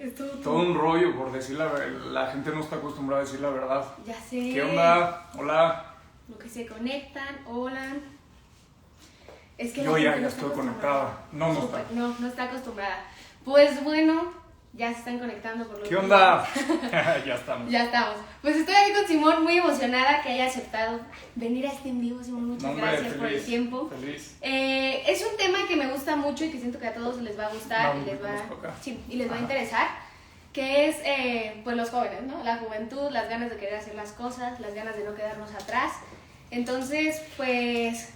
Es todo un rollo por decir la gente no está acostumbrada a decir la verdad. Ya sé. ¿Qué onda? Hola. Lo que se conectan, hola. Es que Yo la ya gente no estoy está conectada. No Súper, está. no está acostumbrada. Pues bueno, ya se están conectando por los ¿Qué onda? Ya estamos. Ya estamos. Pues estoy aquí con Simón, muy emocionada que haya aceptado venir a este en vivo. Simón, muchas No, hombre, gracias por el feliz, tiempo. Feliz. Es un tema que me gusta mucho y que siento que a todos les va a gustar No, y les va, vamos para acá. sí, y les va a Ajá. interesar, que es pues los jóvenes, ¿no? La juventud, las ganas de querer hacer las cosas, las ganas de no quedarnos atrás. Entonces, pues,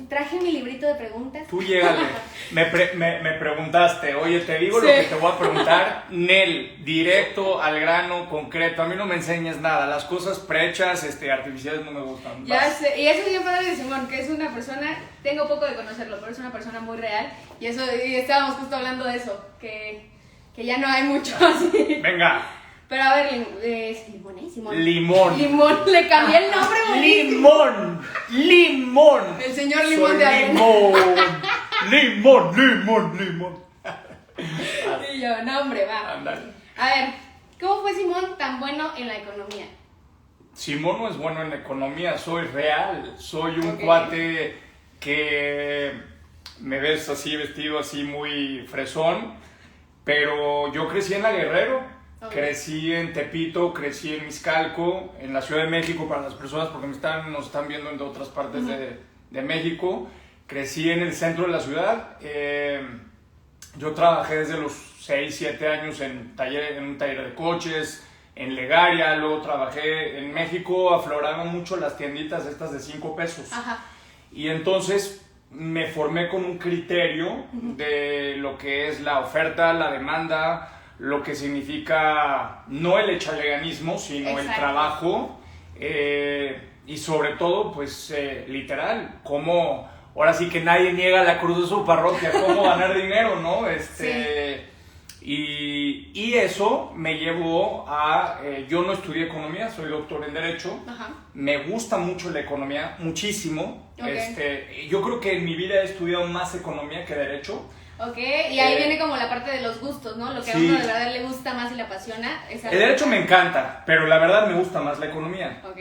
traje mi librito de preguntas. Tú llégale. Me preguntaste, oye, te digo Sí. lo que te voy a preguntar, Nel, directo, al grano, concreto. A mí no me enseñes nada. Las cosas prehechas, artificiales no me gustan. Ya Vas. sé, y eso es bien padre de Simón, que es una persona, tengo poco de conocerlo, pero es una persona muy real. Y estábamos justo hablando de eso, que ya no hay mucho así. Venga. Pero a ver, Limón, ¿eh? Simón. Limón. Limón, le cambié el nombre, buenísimo. Limón. El señor Limón Soy de Arena. Limón. Y yo, no, hombre, va. Ándale. A ver, ¿cómo fue Simón tan bueno en la economía? Simón no es bueno en economía, soy real. Soy un Ok. cuate que me ves así, vestido así muy fresón, pero yo crecí en La Guerrero. Ok. Crecí en Tepito, crecí en Mixcalco, en la Ciudad de México para las personas porque nos están viendo en otras partes de México. Crecí en el centro de la ciudad. Yo trabajé desde los 6, 7 años en un taller de coches, en Legaria, luego trabajé en México, afloraban mucho las tienditas estas de 5 pesos. Ajá. Y entonces me formé con un criterio de lo que es la oferta, la demanda, lo que significa no el echaleganismo, sino el Exacto. trabajo y sobre todo, pues literal, cómo, ahora sí que nadie niega la cruz de su parroquia, cómo ganar dinero, ¿no? Y eso me llevó a, yo no estudié economía, soy doctor en Derecho, Ajá. me gusta mucho la economía, muchísimo. Ok. Yo creo que en mi vida he estudiado más economía que Derecho. Ok, y ahí viene como la parte de los gustos, ¿no? Lo que a sí. uno de verdad le gusta más y le apasiona. Es El Derecho me encanta, pero la verdad me gusta más la economía. Ok.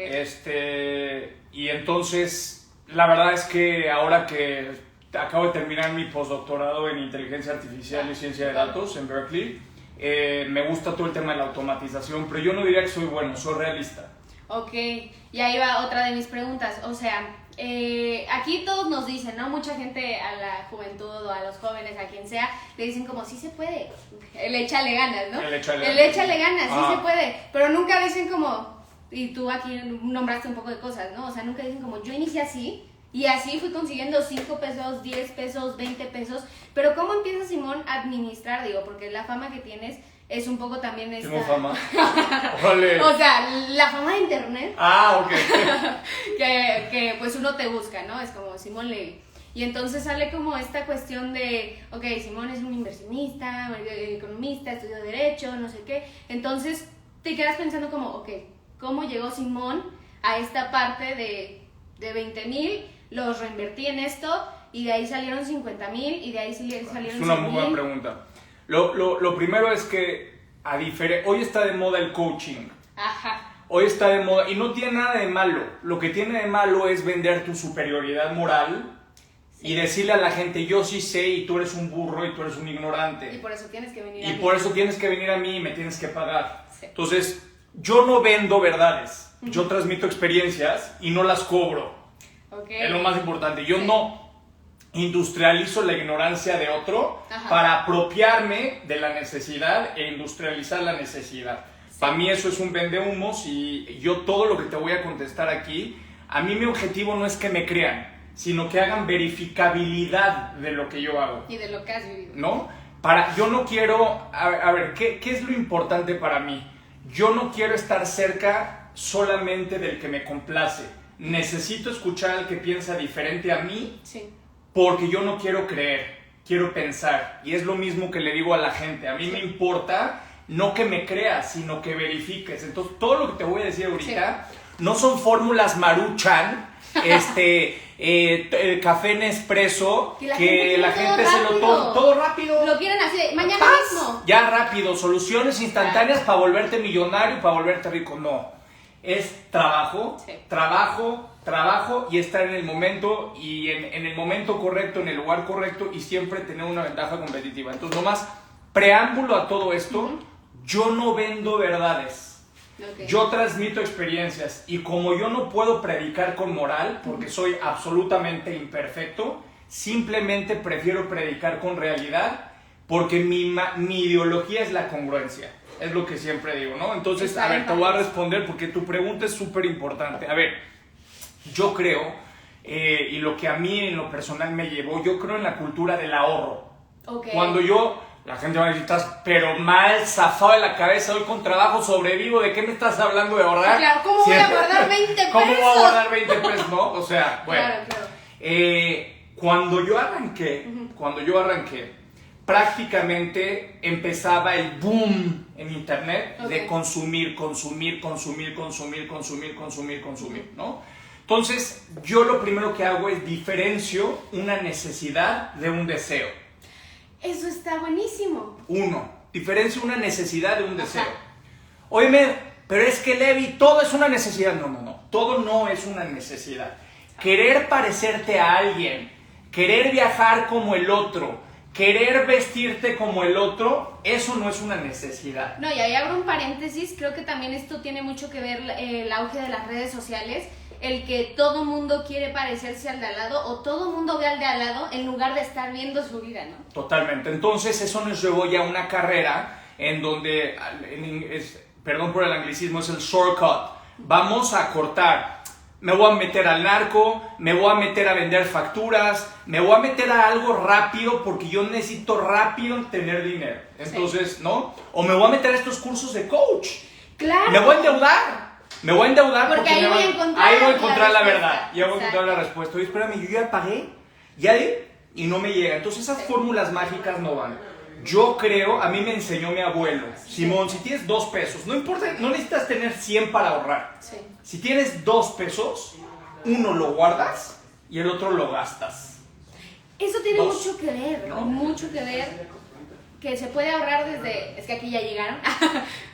Y entonces, la verdad es que ahora que acabo de terminar mi postdoctorado en inteligencia artificial y ciencia de datos en Berkeley, me gusta todo el tema de la automatización, pero yo no diría que soy bueno, soy realista. Ok, y ahí va otra de mis preguntas. O sea, aquí todos nos dicen, ¿no? Mucha gente a la juventud o a los jóvenes, a quien sea, le dicen como, sí se puede. El échale ganas, ¿no? El échale ganas, sí Ah. se puede. Pero nunca dicen como, y tú aquí nombraste un poco de cosas, ¿no? O sea, nunca dicen como, yo inicié así. Y así fui consiguiendo 5 pesos, 10 pesos, 20 pesos. Pero ¿cómo empieza Simón a administrar? Digo, porque la fama que tienes es un poco también esta... Tengo fama. Órale. O sea, la fama de internet, Ah, ok. que pues uno te busca, ¿no? Es como Simón Levy. Y entonces sale como esta cuestión de, ok, Simón es un inversionista, economista, estudió Derecho, no sé qué. Entonces te quedas pensando como, ok, ¿cómo llegó Simón a esta parte de 20,000? Los reinvertí en esto y de ahí salieron 50,000 y de ahí salieron Es una muy buena 100,000. pregunta. Lo primero es que hoy está de moda el coaching. Ajá. Hoy está de moda y no tiene nada de malo. Lo que tiene de malo es vender tu superioridad moral y decirle a la gente, yo sí sé y tú eres un burro y tú eres un ignorante. Y por eso tienes que venir Y a mí. por eso tienes que venir a mí y me tienes que pagar. Sí. Entonces, yo no vendo verdades. Yo transmito experiencias y no las cobro. Ok. Es lo más importante. Yo Sí. no industrializo la ignorancia de otro Ajá. para apropiarme de la necesidad e industrializar la necesidad. Sí. Para mí eso es un vendehumos y yo todo lo que te voy a contestar aquí, a mí mi objetivo no es que me crean, sino que hagan verificabilidad de lo que yo hago, Y de lo que has vivido. ¿no? Yo no quiero, a ver, ¿qué es lo importante para mí? Yo no quiero estar cerca solamente del que me complace. Necesito escuchar al que piensa diferente a mí Sí. porque yo no quiero creer, quiero pensar. Y es lo mismo que le digo a la gente. A mí me importa no que me creas, sino que verifiques. Entonces, todo lo que te voy a decir ahorita no son fórmulas Maruchan, café Nespresso, que la gente se lo toma todo rápido. Lo quieren así, mañana mismo. Ya rápido, soluciones instantáneas para volverte millonario, para volverte rico. No, es trabajo, sí. trabajo y estar en el momento y en el momento correcto, en el lugar correcto y siempre tener una ventaja competitiva. Entonces, nomás preámbulo a todo esto, yo no vendo verdades. Okay. Yo transmito experiencias y como yo no puedo predicar con moral porque soy absolutamente imperfecto, simplemente prefiero predicar con realidad porque mi ideología es la congruencia, es lo que siempre digo, ¿no? Entonces, a ver, te voy a responder porque tu pregunta es súper importante. A ver, yo creo, y lo que a mí en lo personal me llevó, yo creo en la cultura del ahorro. Okay. Cuando yo... La gente va a decir, estás pero mal zafado de la cabeza, hoy con trabajo sobrevivo, ¿de qué me estás hablando de ahorrar? Claro, ¿cómo voy a guardar 20 pesos? ¿Cómo voy a guardar 20 pesos, no? O sea, bueno. Claro. Cuando yo arranqué, prácticamente empezaba el boom en internet de consumir, ¿no? Entonces, yo lo primero que hago es diferencio una necesidad de un deseo. Eso está buenísimo. Diferencia una necesidad de un deseo. Óyeme, pero es que Levi, todo es una necesidad. No. Todo no es una necesidad. Querer parecerte a alguien, querer viajar como el otro, querer vestirte como el otro, eso no es una necesidad. No, y ahí abro un paréntesis. Creo que también esto tiene mucho que ver el auge de las redes sociales. El que todo mundo quiere parecerse al de al lado o todo mundo ve al de al lado en lugar de estar viendo su vida, ¿no? Totalmente. Entonces eso nos llevó ya a una carrera en donde, perdón por el anglicismo, es el shortcut. Vamos a cortar. Me voy a meter al narco, me voy a meter a vender facturas, me voy a meter a algo rápido porque yo necesito rápido tener dinero. Entonces, ¿no? O me voy a meter a estos cursos de coach. ¡Claro! Me voy a endeudar porque ahí voy a encontrar la verdad. Ya voy a encontrar la respuesta. Oye, espérame, yo ya pagué, y no me llega. Entonces esas fórmulas mágicas no van. Yo creo, a mí me enseñó mi abuelo, Simón, si tienes 2 pesos, no importa, no necesitas tener 100 para ahorrar. Sí. Si tienes 2 pesos, uno lo guardas y el otro lo gastas. Eso tiene mucho que ver, ¿no? Mucho que ver. Que se puede ahorrar desde, es que aquí ya llegaron,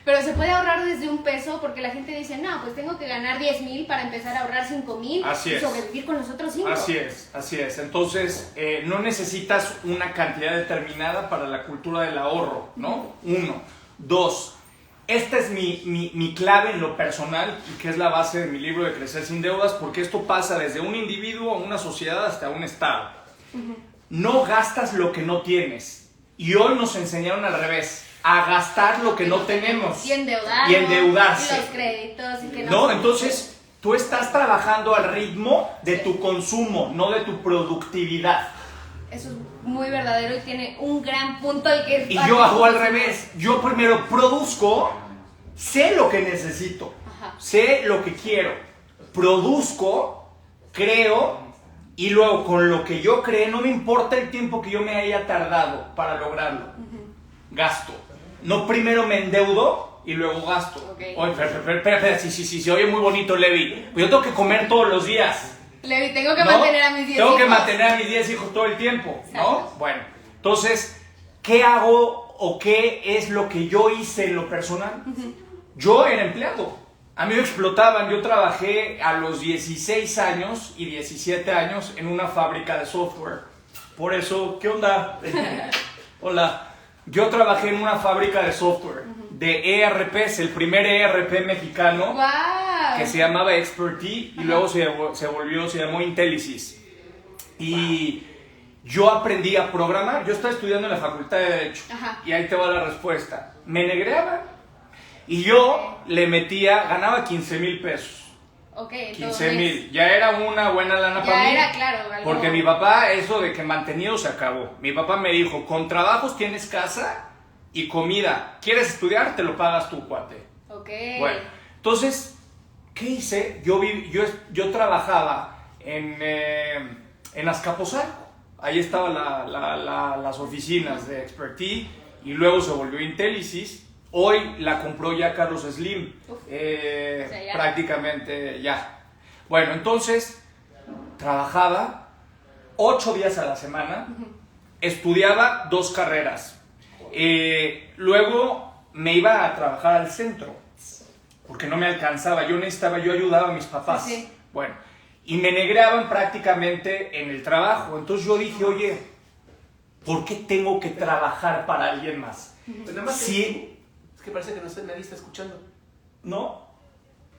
pero se puede ahorrar desde 1 peso porque la gente dice, no, pues tengo que ganar 10,000 para empezar a ahorrar 5,000 y sobrevivir con los otros 5. Así es. Entonces, no necesitas una cantidad determinada para la cultura del ahorro, ¿no? 1. 2. Esta es mi clave en lo personal y que es la base de mi libro de Crecer sin Deudas, porque esto pasa desde un individuo a una sociedad hasta un estado. No gastas lo que no tienes. Y hoy nos enseñaron al revés, a gastar lo que no tenemos. Y endeudarnos. Y endeudarse. Y los créditos. Y que no, entonces tú estás trabajando al ritmo de tu consumo, no de tu productividad. Eso es muy verdadero y tiene un gran punto el que... Y yo hago al revés. Yo primero produzco, sé lo que necesito, sé lo que quiero. Produzco, creo... Y luego, con lo que yo creé, no me importa el tiempo que yo me haya tardado para lograrlo. Gasto. No primero me endeudo y luego gasto. Okay. Oye, espera, sí, se oye muy bonito, Levi. Pues yo tengo que comer todos los días. Levi, tengo que mantener a mis 10 hijos. Tengo que mantener a mis 10 hijos todo el tiempo, ¿no? Bueno, entonces, ¿qué hago o qué es lo que yo hice en lo personal? Yo era empleado. A mí me explotaban, yo trabajé a los 16 años y 17 años en una fábrica de software. Por eso, ¿qué onda? Hola. Yo trabajé en una fábrica de software, de ERPs, el primer ERP mexicano, que se llamaba Expertise y luego se llamó Intelisys. Y yo aprendí a programar, yo estaba estudiando en la Facultad de Derecho, y ahí te va la respuesta. Me negreaba. Y yo le metía, ganaba 15,000 pesos. Ok, 15,000. Ya era una buena lana para mí. Ya era, claro. Algo... Porque mi papá, eso de que mantenido se acabó. Mi papá me dijo, con trabajos tienes casa y comida. ¿Quieres estudiar? Te lo pagas tú, cuate. Ok. Bueno, entonces, ¿qué hice? Yo trabajaba en Azcapotzalco. Ahí estaban las oficinas de Expertise y luego se volvió Intelisys. Hoy la compró ya Carlos Slim, O sea, ya. prácticamente ya. Bueno, entonces trabajaba 8 días a la semana, estudiaba 2 carreras, luego me iba a trabajar al centro, porque no me alcanzaba, yo ayudaba a mis papás. Sí. Bueno, y me negreaban prácticamente en el trabajo. Entonces yo dije, oye, ¿por qué tengo que trabajar para alguien más? Pues nada más Sí, es que parece que nadie está escuchando. ¿no?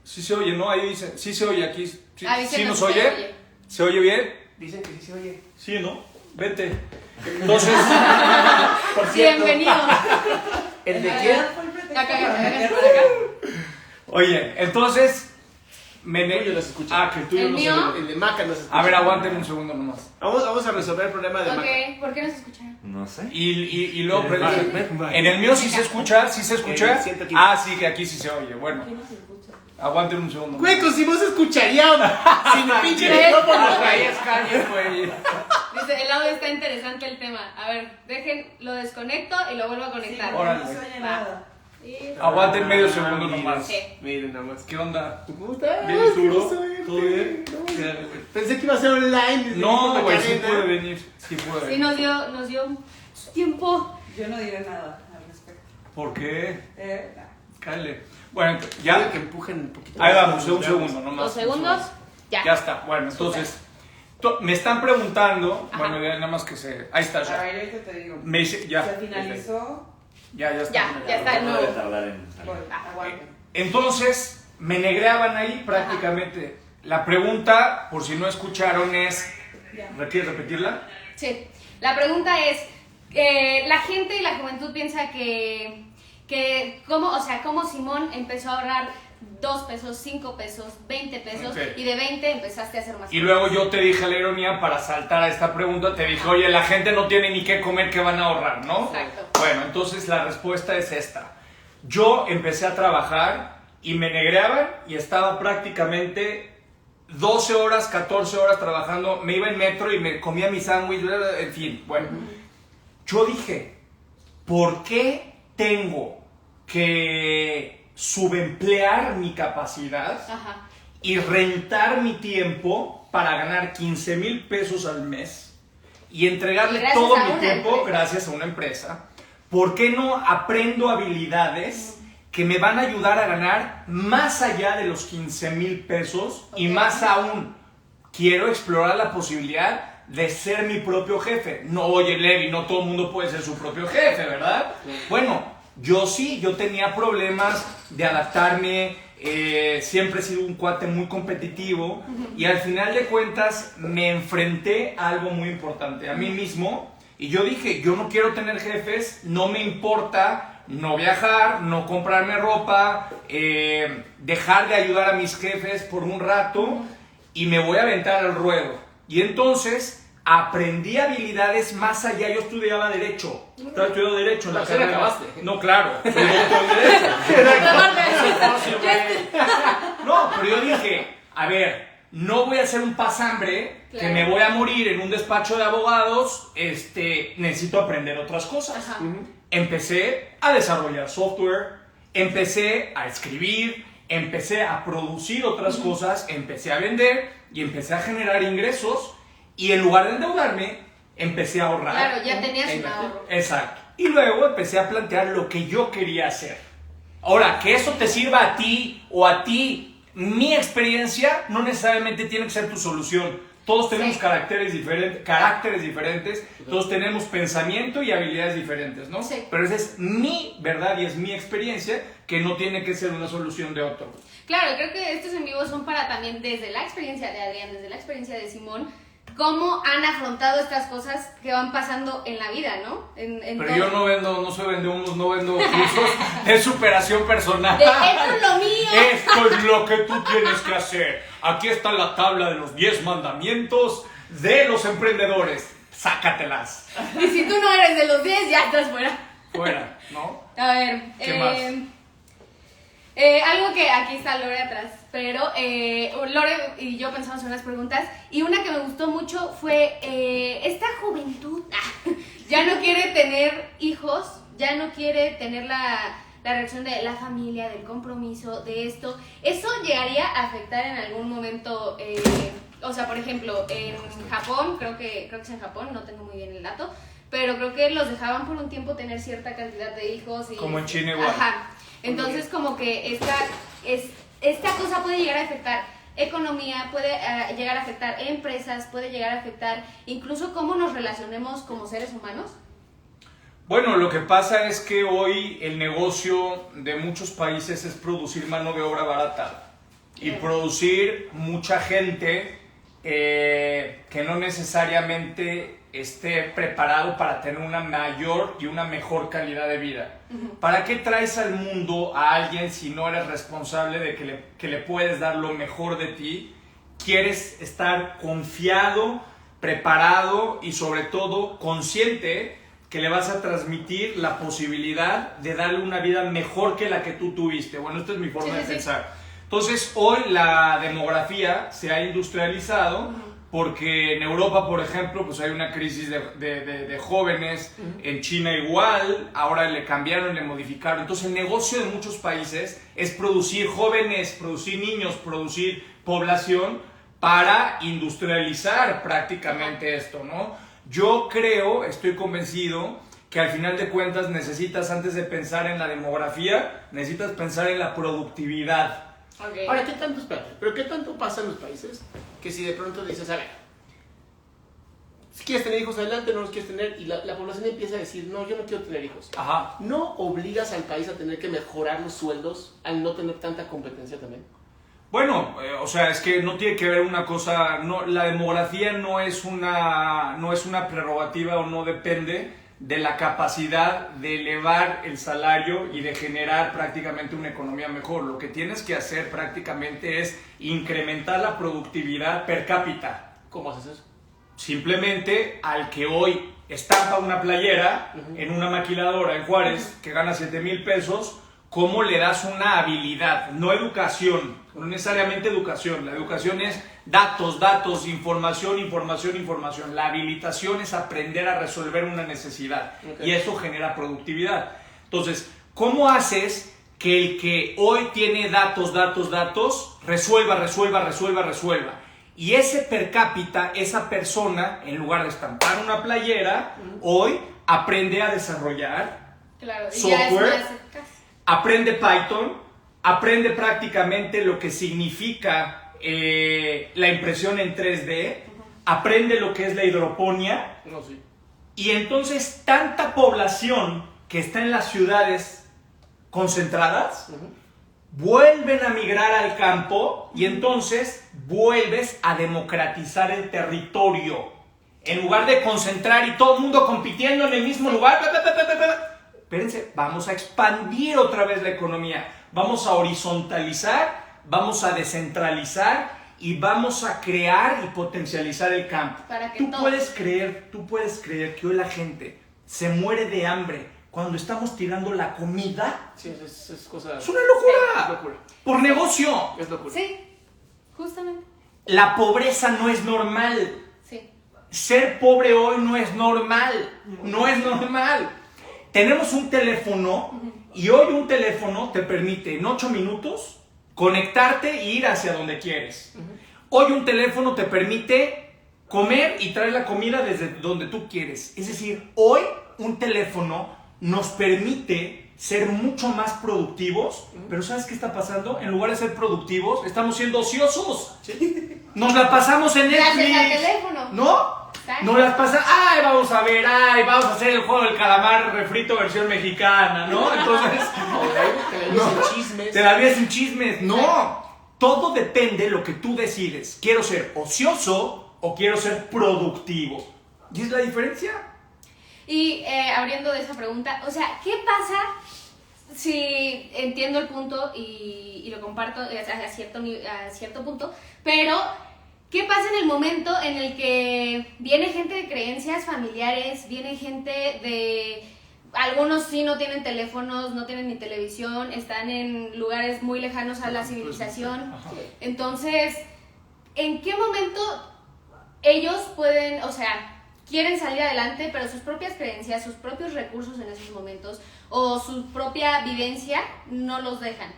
Sí se oye, ¿no? Ahí dice, sí se oye aquí. Sí, Dice ¿sí no nos se oye? oye. ¿Se oye bien? Dicen que sí se oye. Sí, ¿no? Vete. Entonces, Por cierto, Bienvenido. ¿el de quién? Acá. oye, entonces me Yo los escucho. Ah, que tú ¿El no mío? se- El de Maca nos escucha. A ver, aguántenme un segundo nomás. Vamos a resolver el problema de Maca. Ok, ¿por qué no se escucha? No sé. Y luego, Vale. en el mío sí se escucha, ¿sí se escucha? 115. Ah, sí, que aquí sí se oye. Bueno, aguanten un segundo. Güey, con si vos escucharía sin pinche ¿Ves? micrófono. Ahí es Kanye, güey. Dice, el audio está interesante el tema. A ver, lo desconecto y lo vuelvo a conectar. Órale. No se oye Va. nada. Y- Aguanten medio segundo nomás. Sí. Miren nada más. ¿Qué onda? ¿Cómo estás? ¿Bien, Arturo? ¿Todo ¿Todo bien? Pensé que iba a ser online. desde No, la güey, sí cadena. puede venir. Sí puede Sí, venir. nos dio su tiempo. Yo no diré nada al respecto. ¿Por qué? Nah. Cállate. Bueno, Quiero ya. que empujen un poquito. Ahí más. vamos, un segundo nomás. 2 segundos. Ya Ya. está. Bueno, entonces, me están preguntando. Ajá. Bueno, ya nada más que se. Ahí está A ya. ver, ahorita te digo. Me dice, ya. Se finalizó. Ya está. Ya está el No debe nuevo. tardar en salir. Voy, aguanten. Entonces, me negreaban ahí prácticamente. La pregunta, por si no escucharon, es. Ya. ¿Quieres repetirla? Sí. La pregunta es, la gente y la juventud piensa que cómo Simón empezó a ahorrar 2 pesos, 5 pesos, 20 pesos, Ok. y de 20 empezaste a hacer más. Y luego yo te dije la ironía para saltar a esta pregunta, te dije, oye, la gente no tiene ni qué comer, ¿qué van a ahorrar, no? Exacto. Bueno, entonces la respuesta es esta. Yo empecé a trabajar y me negreaban y estaba prácticamente 12 horas, 14 horas trabajando, me iba en metro y me comía mi sándwich, en fin, bueno. Yo dije, ¿por qué tengo que subemplear mi capacidad Ajá. y rentar mi tiempo para ganar 15,000 pesos al mes y entregarle Y gracias todo a mi una tiempo empresa. gracias a una empresa? ¿Por qué no aprendo habilidades que me van a ayudar a ganar más allá de los 15,000 pesos? Y Ok. más aún, quiero explorar la posibilidad de ser mi propio jefe. No, oye, Levi, no todo el mundo puede ser su propio jefe, ¿verdad? Bueno, yo sí, yo tenía problemas de adaptarme, siempre he sido un cuate muy competitivo y al final de cuentas me enfrenté a algo muy importante, a mí mismo, y yo dije, yo no quiero tener jefes, no me importa no viajar, no comprarme ropa, dejar de ayudar a mis jefes por un rato y me voy a aventar al ruedo. Y entonces aprendí habilidades más allá. Yo estudiaba Derecho. Estaba estudiando Derecho en la No, sí la carrera. acabaste. No, claro. Soy doctor en Derecho. No, pero yo dije, a ver, no voy a ser un pasambre que Claro. me voy a morir en un despacho de abogados. Necesito aprender otras cosas. Ajá. Empecé a desarrollar software, empecé a escribir, empecé a producir otras cosas, empecé a vender y empecé a generar ingresos y en lugar de endeudarme, empecé a ahorrar. Claro, ya tenías un ahorro. Exacto. Y luego empecé a plantear lo que yo quería hacer. Ahora, que eso te sirva a ti o a ti, mi experiencia no necesariamente tiene que ser tu solución. Todos tenemos Sí. caracteres diferentes, todos tenemos pensamiento y habilidades diferentes, ¿no? Sí. Pero esa es mi verdad y es mi experiencia que no tiene que ser una solución de otro. Claro, creo que estos en vivo son para también desde la experiencia de Adrián, desde la experiencia de Simón, cómo han afrontado estas cosas que van pasando en la vida, ¿no? En Pero todo. yo no soy vendehumos, no vendo cursos de superación personal. De esto es lo mío. Esto es lo que tú tienes que hacer. Aquí está la tabla de los 10 mandamientos de los emprendedores. Sácatelas. Y si tú no eres de los 10, ya estás fuera. Fuera, ¿no? A ver, ¿Qué más? Algo que aquí está Lore atrás, pero Lore y yo pensamos en unas preguntas y una que me gustó mucho fue esta juventud ya no quiere tener hijos, ya no quiere tener la reacción de la familia, del compromiso, de esto, ¿eso llegaría a afectar en algún momento? O sea, por ejemplo, en Japón, creo que es en Japón, no tengo muy bien el dato, pero creo que los dejaban por un tiempo tener cierta cantidad de hijos. Y, como en China igual. Ajá. Entonces, como que esta cosa puede llegar a afectar economía, puede llegar a afectar empresas, puede llegar a afectar incluso cómo nos relacionemos como seres humanos. Bueno, lo que pasa es que hoy el negocio de muchos países es producir mano de obra barata y producir mucha gente que no necesariamente esté preparado para tener una mayor y una mejor calidad de vida. ¿Para qué traes al mundo a alguien si no eres responsable de que le puedes dar lo mejor de ti? Quieres estar confiado, preparado y sobre todo consciente que le vas a transmitir la posibilidad de darle una vida mejor que la que tú tuviste. Bueno, esta es mi forma de pensar. Entonces, hoy la demografía se ha industrializado porque en Europa, por ejemplo, pues hay una crisis de jóvenes, en China igual, ahora le cambiaron, le modificaron. Entonces, el negocio de muchos países es producir jóvenes, producir niños, producir población para industrializar prácticamente esto, ¿no? Yo creo, estoy convencido, que al final de cuentas necesitas, antes de pensar en la demografía, necesitas pensar en la productividad. Okay. Ahora, ¿qué tanto, espérate, pero qué tanto pasa en los países que si de pronto dices, a ver, si quieres tener hijos adelante, no los quieres tener, y la población empieza a decir, no, yo no quiero tener hijos. Ajá. ¿No obligas al país a tener que mejorar los sueldos al no tener tanta competencia también? Bueno, o sea, es que no tiene que ver una cosa, no, la demografía no es una prerrogativa o no depende de la capacidad de elevar el salario y de generar prácticamente una economía mejor. Lo que tienes que hacer prácticamente es incrementar la productividad per cápita. ¿Cómo haces eso? Simplemente al que hoy estampa una playera en una maquiladora en Juárez que gana 7,000 pesos, ¿cómo le das una habilidad? No educación, no necesariamente educación. La educación es datos, datos, información, información, información. La habilitación es aprender a resolver una necesidad y eso genera productividad. Entonces, ¿cómo haces que el que hoy tiene datos, datos, datos, resuelva? Y ese per cápita, esa persona, en lugar de estampar una playera, hoy aprende a desarrollar software, ya es más eficaz. aprende Python, aprende prácticamente lo que significa la impresión en 3D, aprende lo que es la hidroponía. No, sí. Y entonces tanta población que está en las ciudades concentradas, vuelven a migrar al campo y entonces vuelves a democratizar el territorio. En lugar de concentrar y todo el mundo compitiendo en el mismo lugar, espérense, vamos a expandir otra vez la economía, vamos a horizontalizar, vamos a descentralizar y vamos a crear y potencializar el campo. Tú puedes creer que hoy la gente se muere de hambre cuando estamos tirando la comida. Sí, es cosa... ¡Es una locura! Es locura. ¡Por negocio! Es locura. Sí, justamente. La pobreza no es normal. Sí. Ser pobre hoy no es normal. No es normal. Tenemos un teléfono y hoy un teléfono te permite en 8 minutos conectarte e ir hacia donde quieres. Hoy un teléfono te permite comer y traer la comida desde donde tú quieres. Es decir, hoy un teléfono nos permite ser mucho más productivos, pero ¿sabes qué está pasando? En lugar de ser productivos, estamos siendo ociosos. Sí. Nos la pasamos en Netflix. Gracias al teléfono. ¿No? Exacto. Nos las pasamos, ay, vamos a ver, ay, vamos a hacer el juego del calamar refrito versión mexicana, ¿no? Entonces, Chismes. te la vives sin chismes. No, todo depende de lo que tú decides. ¿Quiero ser ocioso o quiero ser productivo? ¿Y es la diferencia? Y abriendo de esa pregunta, o sea, ¿qué pasa si entiendo el punto y lo comparto a cierto punto, pero ¿qué pasa en el momento en el que viene gente de creencias familiares, viene gente de... Algunos sí no tienen teléfonos, no tienen ni televisión, están en lugares muy lejanos a la civilización. Entonces, ¿en qué momento ellos pueden, o sea, quieren salir adelante, pero sus propias creencias, sus propios recursos en esos momentos, o su propia vivencia no los dejan.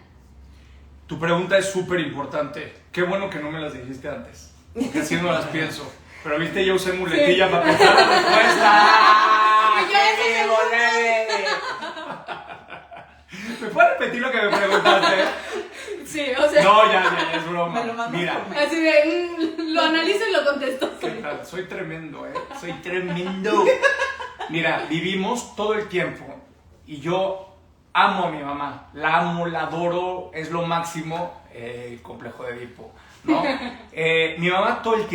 Tu pregunta es súper importante. Qué bueno que no me las dijiste antes, porque así no las pienso. Pero viste, yo usé muletilla para pensar la respuesta. Y yo eso ¿Me puedes repetir lo que me preguntaste? Sí, o sea, No, ya, es broma. Me lo mandas Mira, por mail. así de, lo analizo y lo contesto. ¿qué tal? Soy tremendo, ¿eh? Soy tremendo. Mira, vivimos todo el tiempo y yo amo a mi mamá. La amo, la adoro, es lo máximo. Complejo de Edipo, ¿no? Mi mamá todo el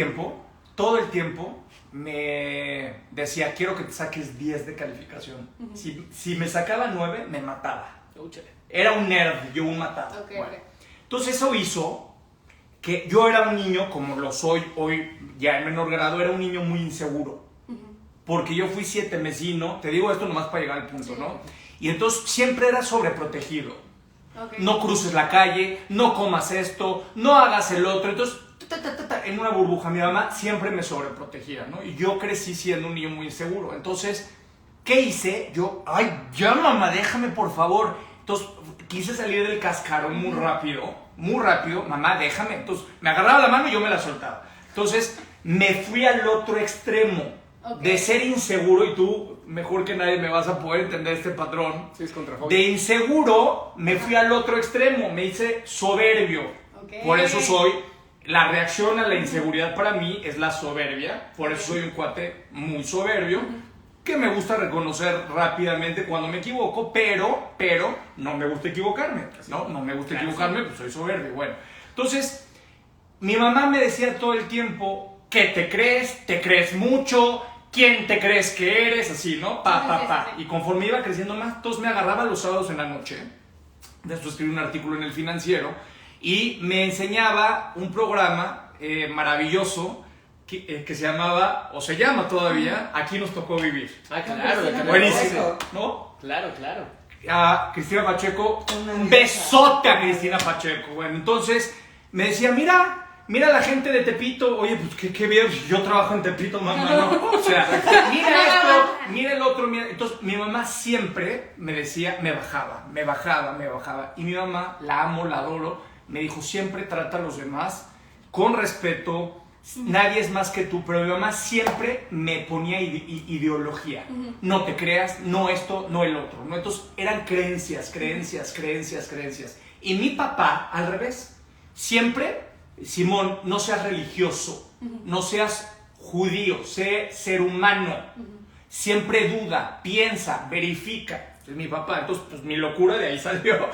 tiempo me decía, quiero que te saques 10 de calificación. Si me sacaba 9, me mataba. Era un nerd, yo un matado. Ok, Bueno, ok. entonces eso hizo que yo era un niño, como lo soy hoy ya en menor grado, era un niño muy inseguro. Porque yo fui 7 mesino, te digo esto nomás para llegar al punto, Sí. ¿no? Y entonces siempre era sobreprotegido. Ok. No cruces la calle, no comas esto, no hagas el otro. Entonces, en una burbuja, mi mamá siempre me sobreprotegía, ¿no? Y yo crecí siendo un niño muy inseguro. Entonces, ¿qué hice? Yo, ay, ya mamá, déjame por favor. Entonces, quise salir del cascarón muy rápido, mamá, déjame. Entonces, me agarraba la mano y yo me la soltaba. Entonces, me fui al otro extremo de ser inseguro, y tú, mejor que nadie, me vas a poder entender este patrón. Sí, es contrafobia. De inseguro, me fui al otro extremo, me hice soberbio. Ok. Por eso la reacción a la inseguridad para mí es la soberbia. Por eso soy un cuate muy soberbio, que me gusta reconocer rápidamente cuando me equivoco, pero no me gusta equivocarme, ¿no? No me gusta equivocarme, pues soy soberbio. Bueno, entonces, mi mamá me decía todo el tiempo, ¿qué te crees mucho? ¿Quién te crees que eres? Así, ¿no? Y conforme iba creciendo más, entonces me agarraba los sábados en la noche. Después escribí un artículo en El Financiero y me enseñaba un programa maravilloso que se llamaba, o se llama todavía, Aquí nos tocó vivir. Ah, claro, de Canal Buenísimo, 12. ¿no? Claro, claro. A Cristina Pacheco, un besote a Cristina Pacheco. Bueno, entonces me decía, mira la gente de Tepito. Oye, pues qué bien, yo trabajo en Tepito, mamá, ¿no? O sea, mira esto, mira el otro, mira. Entonces mi mamá siempre me decía, me bajaba. Y mi mamá, la amo, la adoro, me dijo, siempre trata a los demás con respeto. Nadie es más que tú, pero mi mamá siempre me ponía ideología. No te creas, no esto, no el otro, ¿no? Entonces eran creencias. Y mi papá, al revés, siempre, Simón, no seas religioso, no seas judío, sé ser humano, siempre duda, piensa, verifica. Es mi papá, entonces pues mi locura de ahí salió.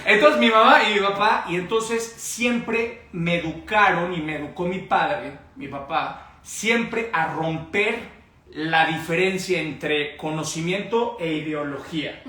Entonces mi mamá y mi papá, y entonces siempre me educaron y me educó mi padre, mi papá, siempre a romper la diferencia entre conocimiento e ideología.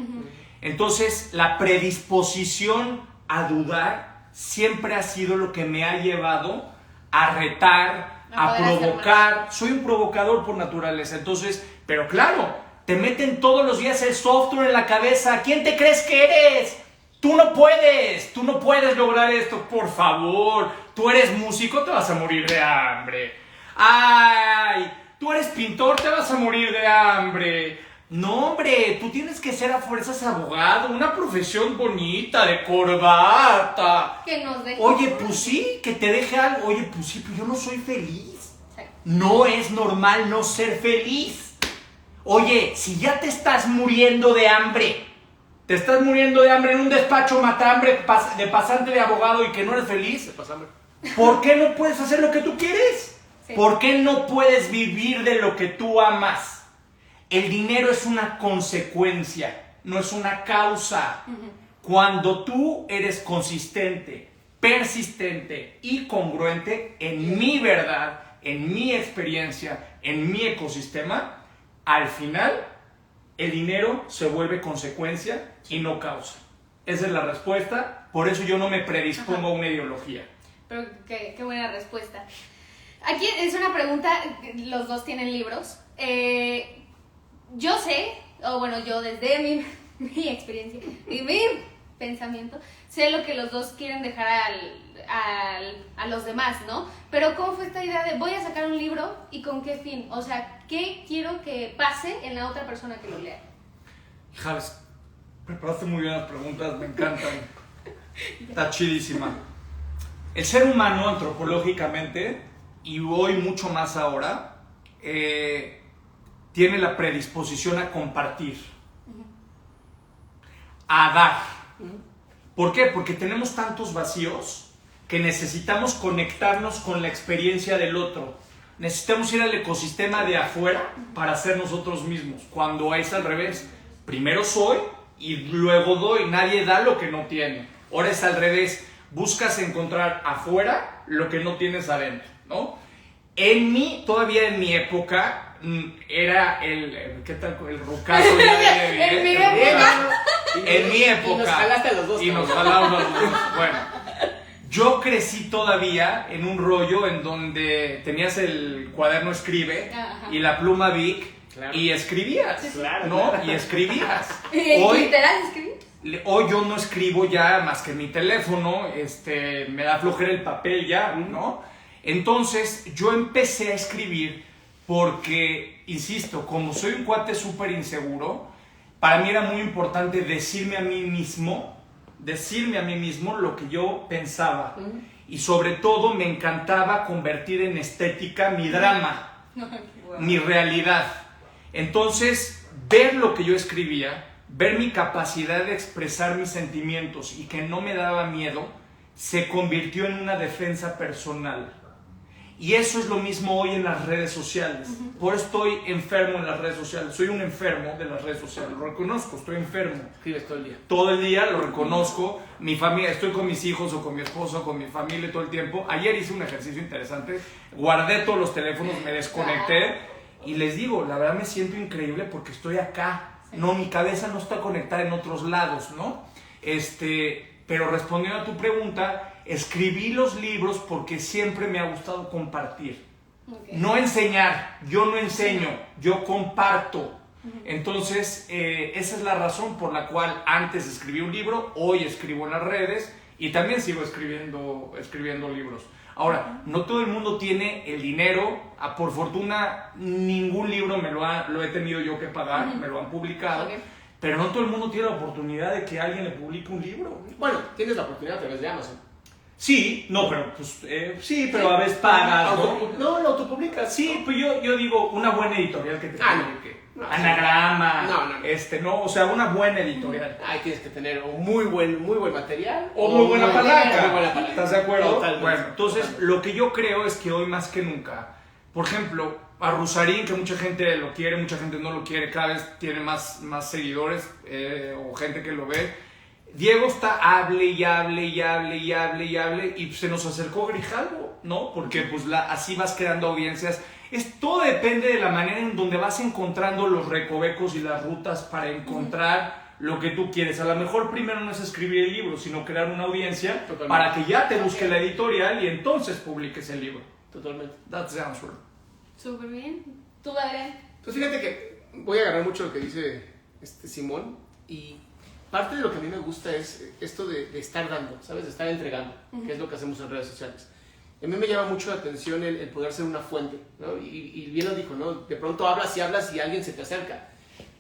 Entonces la predisposición a dudar siempre ha sido lo que me ha llevado a retar, a provocar. Soy un provocador por naturaleza, entonces, pero claro, te meten todos los días el software en la cabeza. ¿Quién te crees que eres? Tú no puedes lograr esto, por favor. Tú eres músico, te vas a morir de hambre. Ay, tú eres pintor, te vas a morir de hambre. No, hombre, tú tienes que ser a fuerzas abogado, una profesión bonita, de corbata. Que nos deje. Oye, pues sí, que te deje algo. Oye, pues sí, pero yo no soy feliz. Sí. No es normal no ser feliz. Oye, si ya te estás muriendo de hambre en un despacho matambre de pasante de abogado y que no eres feliz, ¿por qué no puedes hacer lo que tú quieres? Sí. ¿Por qué no puedes vivir de lo que tú amas? El dinero es una consecuencia, no es una causa. Cuando tú eres consistente, persistente y congruente en mi verdad, en mi experiencia, en mi ecosistema, al final el dinero se vuelve consecuencia y no causa. Esa es la respuesta. Por eso yo no me predispongo a una ideología. Pero qué buena respuesta. Aquí es una pregunta, los dos tienen libros. Yo sé, o bueno, yo desde mi experiencia y mi pensamiento, sé lo que los dos quieren dejar a los demás, ¿no? Pero ¿cómo fue esta idea de voy a sacar un libro y con qué fin? O sea, ¿qué quiero que pase en la otra persona que lo lea? Hijas, preparaste muy bien las preguntas, me encantan. Está chidísima. El ser humano antropológicamente, y hoy mucho más ahora, tiene la predisposición a compartir, a dar. ¿Por qué? Porque tenemos tantos vacíos que necesitamos conectarnos con la experiencia del otro. Necesitamos ir al ecosistema de afuera para ser nosotros mismos. Cuando es al revés, primero soy y luego doy. Nadie da lo que no tiene. Ahora es al revés, buscas encontrar afuera lo que no tienes adentro, ¿no? Todavía en mi época, era ¿qué tal? El rucazo. En mi época. En mi época. Y nos jalaste a los dos. Y nos jalamos a los dos. Bueno, yo crecí todavía en un rollo en donde tenías el cuaderno escribe y la pluma Bic y escribías, Claro, ¿no? claro. Y escribías. ¿En literal escribí? Hoy yo no escribo ya más que en mi teléfono, me da flojera el papel ya, ¿no? Entonces yo empecé a escribir porque, insisto, como soy un cuate súper inseguro, para mí era muy importante decirme a mí mismo lo que yo pensaba. Y sobre todo me encantaba convertir en estética mi drama, mi realidad. Entonces, ver lo que yo escribía, ver mi capacidad de expresar mis sentimientos y que no me daba miedo, se convirtió en una defensa personal. Y eso es lo mismo hoy en las redes sociales. Por eso estoy enfermo en las redes sociales. Soy un enfermo de las redes sociales. Lo reconozco, estoy enfermo. Escribes todo el día. Todo el día lo reconozco. Mi familia, estoy con mis hijos o con mi esposo o con mi familia todo el tiempo. Ayer hice un ejercicio interesante. Guardé todos los teléfonos, me desconecté. Y les digo, la verdad me siento increíble porque estoy acá. No, mi cabeza no está conectada en otros lados, ¿no? Pero respondiendo a tu pregunta, escribí los libros porque siempre me ha gustado compartir. No enseñar, yo no enseño, yo comparto. Entonces, esa es la razón por la cual antes escribí un libro, hoy escribo en las redes y también sigo escribiendo libros. Ahora, no todo el mundo tiene el dinero. Por fortuna, ningún libro lo he tenido yo que pagar, me lo han publicado. Pero no todo el mundo tiene la oportunidad de que alguien le publique un libro. Bueno, tienes la oportunidad a través de Amazon. Sí, no, pero pues, sí, pero a veces pagas, ¿no? No, lo autopublicas. Sí, pues yo digo, una buena editorial que te publique. No, Anagrama, no. o sea, una buena editorial. Ahí tienes que tener o muy buen material O muy buena palanca. Muy buena palanca. ¿Estás de acuerdo? Totalmente. Bueno, entonces lo que yo creo es que hoy más que nunca, por ejemplo, a Rusarín, que mucha gente lo quiere, mucha gente no lo quiere, cada vez tiene más seguidores o gente que lo ve. Diego está hable y se nos acercó Grijalvo, ¿no? Porque pues así vas creando audiencias. Todo depende de la manera en donde vas encontrando los recovecos y las rutas para encontrar lo que tú quieres. A lo mejor primero no es escribir el libro, sino crear una audiencia Totalmente. para que ya te busque la editorial y entonces publiques el libro. Totalmente. That's the answer. Súper bien. ¿Tú, Adrián? Pues fíjate que voy a agarrar mucho lo que dice Simón y parte de lo que a mí me gusta es esto de estar dando, ¿sabes? De estar entregando, que es lo que hacemos en redes sociales. A mí me llama mucho la atención el poder ser una fuente, ¿no? Y bien lo dijo, ¿no? De pronto hablas y alguien se te acerca.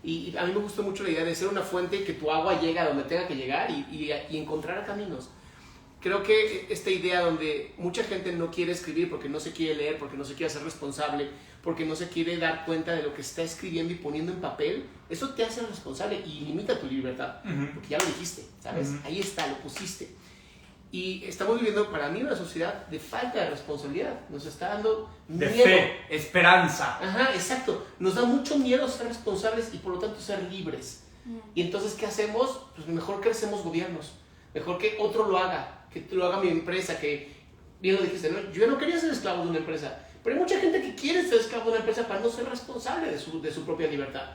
Y a mí me gusta mucho la idea de ser una fuente y que tu agua llegue a donde tenga que llegar y encontrar caminos. Creo que esta idea donde mucha gente no quiere escribir porque no se quiere leer, porque no se quiere hacer responsable, porque no se quiere dar cuenta de lo que está escribiendo y poniendo en papel, eso te hace responsable y limita tu libertad, porque ya lo dijiste, ¿sabes? Ahí está, lo pusiste. Y estamos viviendo, para mí, una sociedad de falta de responsabilidad. Nos está dando De miedo. fe, esperanza. Ajá, exacto. Nos da mucho miedo ser responsables y por lo tanto ser libres. Y entonces, ¿qué hacemos? Pues mejor que hacemos gobiernos. Mejor que otro lo haga, que lo haga mi empresa, que bien lo dijiste, ¿no? Yo no quería ser esclavo de una empresa, pero hay mucha gente que quiere ser esclavo de una empresa para no ser responsable de su propia libertad.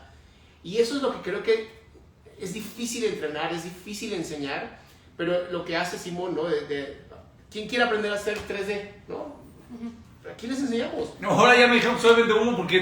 Y eso es lo que creo que es difícil entrenar, es difícil enseñar, pero lo que hace Simón, ¿no? ¿Quién quiere aprender a hacer 3D? ¿No? ¿A quién les enseñamos? No, ahora ya me dijeron que soy vende humo porque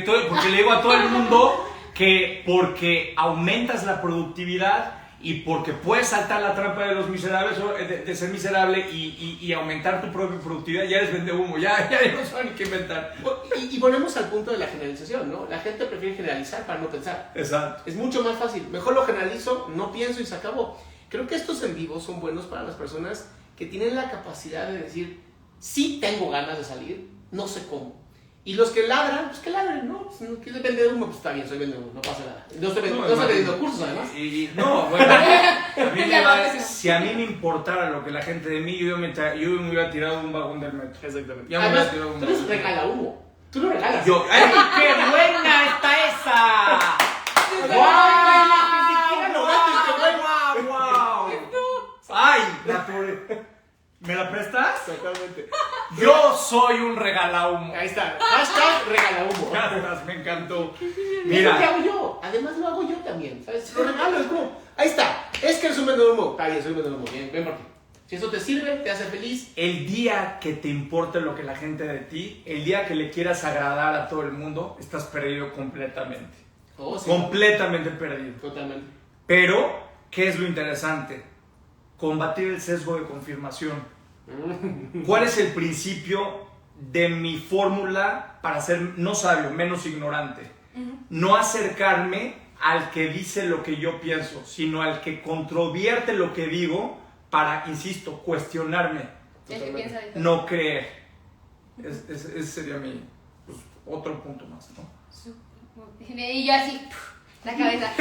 le digo a todo el mundo que porque aumentas la productividad y porque puedes saltar la trampa de los miserables, de ser miserable y aumentar tu propia productividad, ya eres vende humo, ya no saben ni qué inventar. Y volvemos al punto de la generalización, ¿no? La gente prefiere generalizar para no pensar. Exacto. Es mucho más fácil. Mejor lo generalizo, no pienso y se acabó. Creo que estos en vivo son buenos para las personas que tienen la capacidad de decir, sí tengo ganas de salir, no sé cómo. Y los que ladran, pues que ladren, ¿no? Que depende de humo, pues está bien, soy vendedor, no pasa nada. No estoy vendiendo cursos, además. No, bueno, a mí si a mí me importara lo que la gente de mí, yo me hubiera tirado de un vagón del metro. Exactamente. Ya me Además, hubiera tirado de un tú vagón eres del metro. regala humo. Tú lo regalas. ¡Ay, qué buena está esa! ¡Wow! ¡Ay! ¿Me la prestas? Totalmente. Yo soy un regalahumo. Ahí está. Hashtag regala humo. Gracias, me encantó. Mira. Lo que Mira, hago yo. Además lo hago yo también. ¿Sabes? Lo regalo, es como, ahí está. Es que eres un vendedor humo. Está bien, soy un vendedor humo. Bien, ven por ti. Si eso te sirve, te hace feliz. el día que te importe lo que la gente de ti, el día que le quieras agradar a todo el mundo, estás perdido completamente. Oh, sí. Completamente perdido. Totalmente. Pero, ¿qué es lo interesante? Combatir el sesgo de confirmación. ¿Cuál es el principio de mi fórmula para ser no sabio, menos ignorante? No acercarme al que dice lo que yo pienso, sino al que controvierte lo que digo para, insisto, cuestionarme, El que piensa diferente. no creer. Ese sería mi otro punto más, ¿no? Y yo así, la cabeza.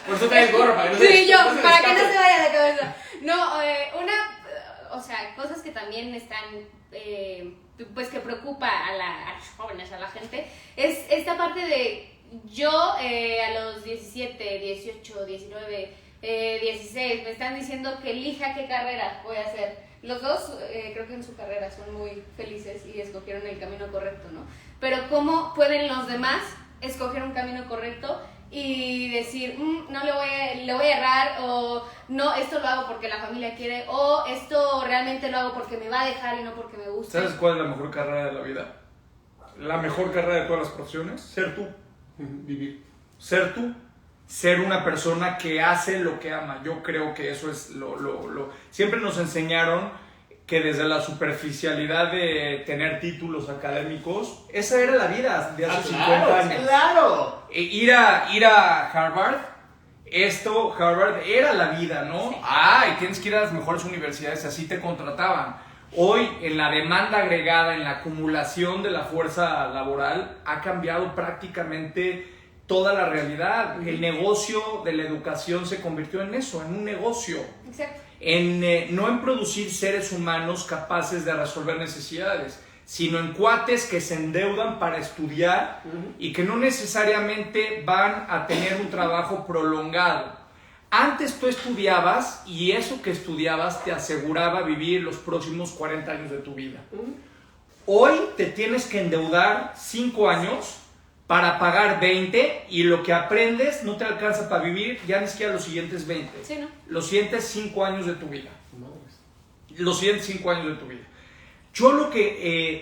Por eso traes gorro, para que no se Sí, yo, no se para que no escape. se vaya la cabeza. No, o sea, cosas que también están, pues que preocupa a los jóvenes, a la gente, es esta parte de yo a los 17, 18, 19, 16, me están diciendo que elija qué carrera voy a hacer. Los dos creo que en su carrera son muy felices y escogieron el camino correcto, ¿no? Pero ¿cómo pueden los demás escoger un camino correcto y decir, no le voy a errar, o no, esto lo hago porque la familia quiere, o esto realmente lo hago porque me va a dejar y no porque me gusta? ¿Sabes cuál es la mejor carrera de la vida? La mejor carrera de todas las profesiones, ser tú. Vivir. Ser tú, ser una persona que hace lo que ama. Yo creo que eso es Siempre nos enseñaron que desde la superficialidad de tener títulos académicos, esa era la vida de hace 50 años. ¡Claro! Ir a Harvard, Harvard era la vida, ¿no? Sí. Y tienes que ir a las mejores universidades, así te contrataban. Hoy, en la demanda agregada, en la acumulación de la fuerza laboral, ha cambiado prácticamente toda la realidad. El negocio de la educación se convirtió en eso, en un negocio. Exacto. No en producir seres humanos capaces de resolver necesidades, sino en cuates que se endeudan para estudiar y que no necesariamente van a tener un trabajo prolongado. Antes tú estudiabas y eso que estudiabas te aseguraba vivir los próximos 40 años de tu vida. Hoy te tienes que endeudar 5 años para pagar 20 y lo que aprendes no te alcanza para vivir ya ni siquiera los siguientes 20. Sí, ¿no? Los siguientes 5 años de tu vida. Los siguientes 5 años de tu vida. Yo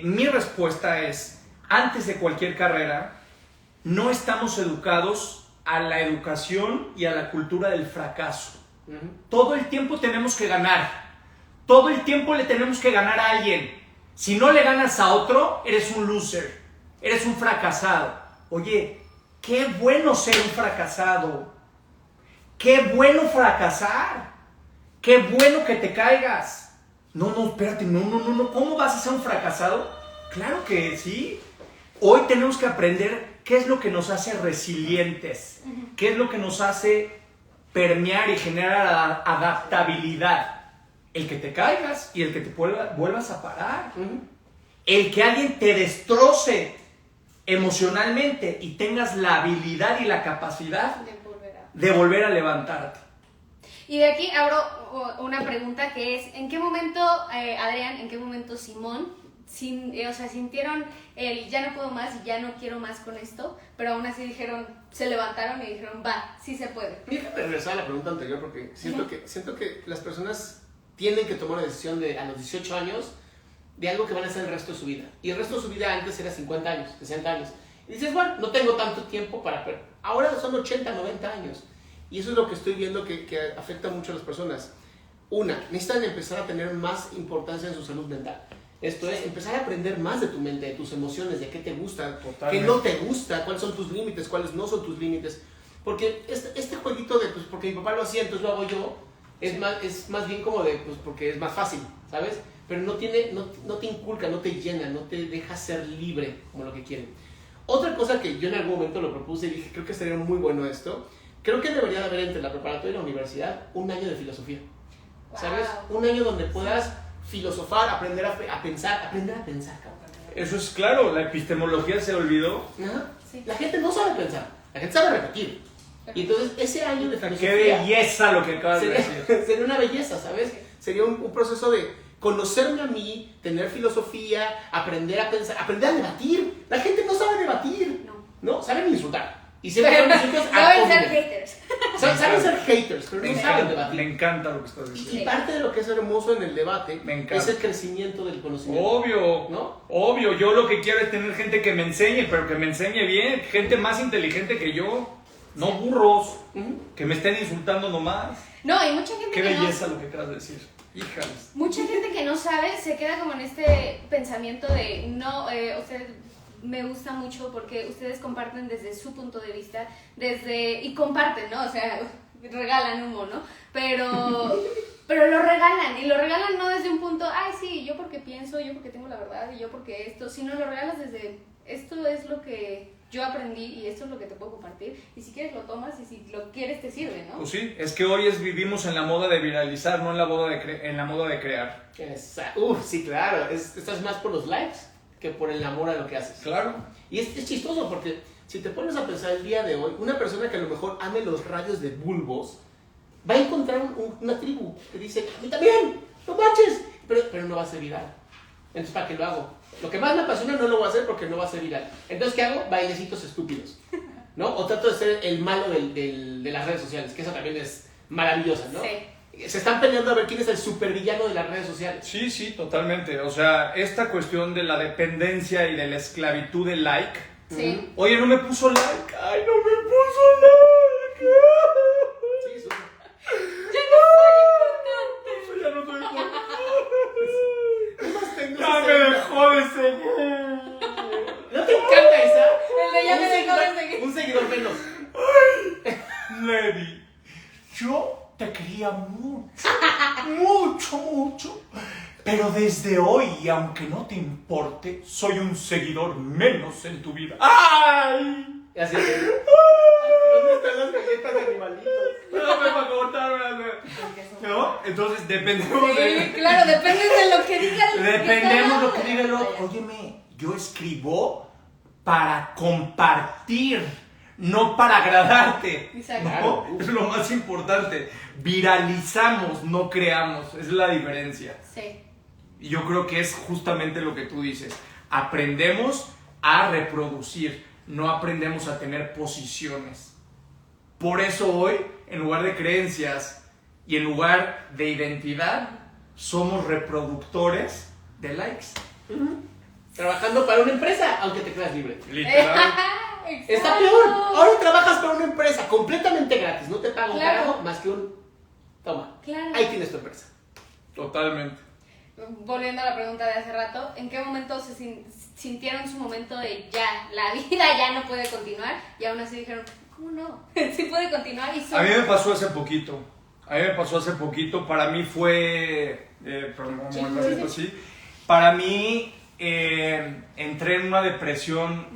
mi respuesta es, antes de cualquier carrera, no estamos educados a la educación y a la cultura del fracaso. Todo el tiempo tenemos que ganar. Todo el tiempo le tenemos que ganar a alguien. Si no le ganas a otro, eres un loser. Eres un fracasado. Oye, qué bueno ser un fracasado. Qué bueno fracasar. Qué bueno que te caigas. No, espérate, no. ¿Cómo vas a ser un fracasado? Claro que sí. Hoy tenemos que aprender qué es lo que nos hace resilientes, qué es lo que nos hace permear y generar adaptabilidad. El que te caigas y el que te vuelvas a parar. El que alguien te destroce emocionalmente y tengas la habilidad y la capacidad de volver a levantarte. Y de aquí abro una pregunta que es, ¿en qué momento, Adrián, en qué momento Simón, sintieron el ya no puedo más y ya no quiero más con esto, pero aún así se levantaron y dijeron, va, sí se puede? Déjame regresar a la pregunta anterior porque siento que las personas tienen que tomar una decisión a los 18 años de algo que van a hacer el resto de su vida. Y el resto de su vida antes era 50 años, 60 años. Y dices, bueno, no tengo tanto tiempo para... Ahora son 80, 90 años. Y eso es lo que estoy viendo que afecta mucho a las personas. Una, necesitan empezar a tener más importancia en su salud mental. Esto es, empezar a aprender más de tu mente, de tus emociones, de qué te gusta, qué no te gusta, cuáles son tus límites, cuáles no son tus límites. Porque este jueguito de, pues porque mi papá lo hacía, entonces lo hago yo, es más bien como de, pues porque es más fácil, ¿sabes? Pero no te inculca, no te llena, no te deja ser libre como lo que quieren. Otra cosa que yo en algún momento lo propuse y dije, creo que sería muy bueno esto, creo que debería de haber entre la preparatoria y la universidad un año de filosofía, ¿sabes? Wow. Un año donde puedas filosofar, aprender a pensar, cabrón. Eso es claro, la epistemología se olvidó. Ajá. Sí. La gente no sabe pensar, la gente sabe repetir. Y entonces ese año de Qué filosofía belleza lo que acabas de decir. sería una belleza, ¿sabes? Sería un proceso de conocerme a mí, tener filosofía, aprender a pensar, aprender a debatir. La gente no sabe debatir, ¿no? Saben insultar. Y siempre son insultos Saben ser ad hominem. haters. Saben ser haters, pero Me no saben encanta, debatir. me encanta lo que estás diciendo. Y parte de lo que es hermoso en el debate Me encanta. es el crecimiento del conocimiento. Obvio, ¿No? obvio, yo lo que quiero es tener gente que me enseñe, pero que me enseñe bien, gente más inteligente que yo, no burros, Ujú. que me estén insultando nomás. No, y mucha gente Qué que belleza lo que acabas de decir, híjales. mucha gente que no sabe se queda como en este pensamiento de no, o sea, me gusta mucho porque ustedes comparten desde su punto de vista, y comparten, ¿no? O sea, regalan humo, ¿no? Pero lo regalan, y lo regalan no desde un punto, ay, sí, yo porque pienso, yo porque tengo la verdad, y yo porque esto, sino lo regalas desde, esto es lo que yo aprendí y esto es lo que te puedo compartir, y si quieres lo tomas y si lo quieres te sirve, ¿no? Pues sí, es que hoy vivimos en la moda de viralizar, no en la moda en la moda de crear. Sí, claro. Estás más por los likes que por el amor a lo que haces. Claro. Y es chistoso porque si te pones a pensar el día de hoy, una persona que a lo mejor ame los rayos de bulbos va a encontrar una tribu que dice, a mí también, no manches, pero no va a ser viral. Entonces, ¿para qué lo hago? Lo que más me apasiona no lo voy a hacer porque no va a ser viral. Entonces, ¿qué hago? Bailecitos estúpidos, ¿no? O trato de ser el malo de las redes sociales, que esa también es maravillosa, ¿no? Sí. Se están peleando a ver quién es el supervillano de las redes sociales. Sí, sí, totalmente. O sea, esta cuestión de la dependencia y de la esclavitud del like. Sí. Oye, no me puso like. Ay, no me puso like. Sí, súper. Eso ya no soy importante. Nomás tengo Ya me ese- dejó de seguir. ¿No te encanta esa? El de ya Un me dejó de seguidor- seguir. Un seguidor menos. Lady, yo te quería mucho, mucho, mucho. Pero desde hoy, y aunque no te importe, soy un seguidor menos en tu vida. ¡Ay! Y así es. ¿Dónde están las galletas de animalitos? No me va a cortar, ¿no? Entonces dependemos de... Sí, claro, depende de lo que diga el Dependemos de lo que diga el otro. Óyeme, yo escribo para compartir, no para agradarte. Exacto. ¿No? Es lo más importante. Viralizamos, no creamos. Esa es la diferencia. Sí. Y yo creo que es justamente lo que tú dices. Aprendemos a reproducir, no aprendemos a tener posiciones. Por eso hoy, en lugar de creencias y en lugar de identidad, somos reproductores de likes. Trabajando para una empresa, aunque te creas libre. Literal. Está peor. Ahora trabajas para una empresa completamente gratis. No te pagan un Claro. carajo más que un... Toma. Claro. Ahí tienes tu empresa. Totalmente. Volviendo a la pregunta de hace rato, ¿en qué momento se sintieron su momento de ya, la vida ya no puede continuar? Y aún así dijeron, ¿cómo no? Sí puede continuar y A mí me pasó hace poquito. Para mí fue... perdón, un Sí, momentito sí. así. Para mí entré en una depresión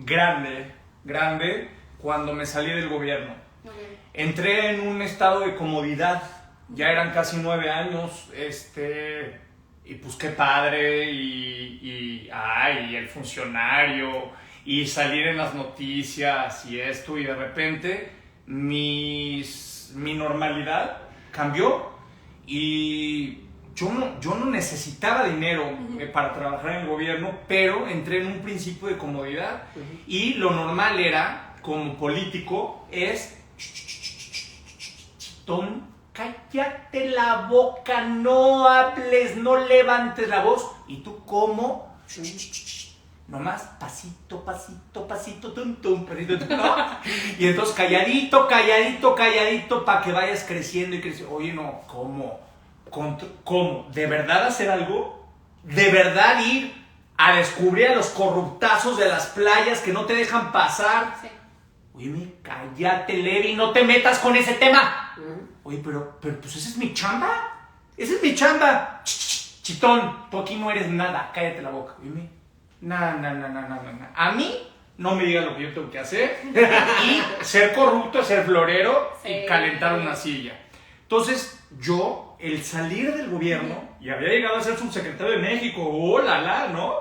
grande cuando me salí del gobierno. Okay. Entré en un estado de comodidad. Ya eran casi 9 años. Y pues qué padre. Y el funcionario. Y salir en las noticias y esto. Y de repente mi normalidad cambió. Y yo no necesitaba dinero para trabajar en el gobierno, pero entré en un principio de comodidad. Y lo normal era, como político, es... Tom, cállate la boca, no hables, no levantes la voz. ¿Y tú cómo? nomás pasito, pasito, pasito, tum, tum, pasito, tum, ¿no? Y entonces calladito, calladito, calladito, para que vayas creciendo y creciendo. Oye, no, ¿cómo? ¿Cómo? ¿De verdad hacer algo? ¿De verdad ir a descubrir a los corruptazos de las playas que no te dejan pasar? Sí. Oye, cállate, Levi, no te metas con ese tema. Oye, pero pues esa es mi chamba. Esa es mi chamba. Chitón, tú aquí no eres nada, cállate la boca. Oye, no. A mí no me digas lo que yo tengo que hacer. Y ser corrupto es ser florero y calentar una silla. Entonces, yo, el salir del gobierno, y había llegado a ser subsecretario de México, ¿no?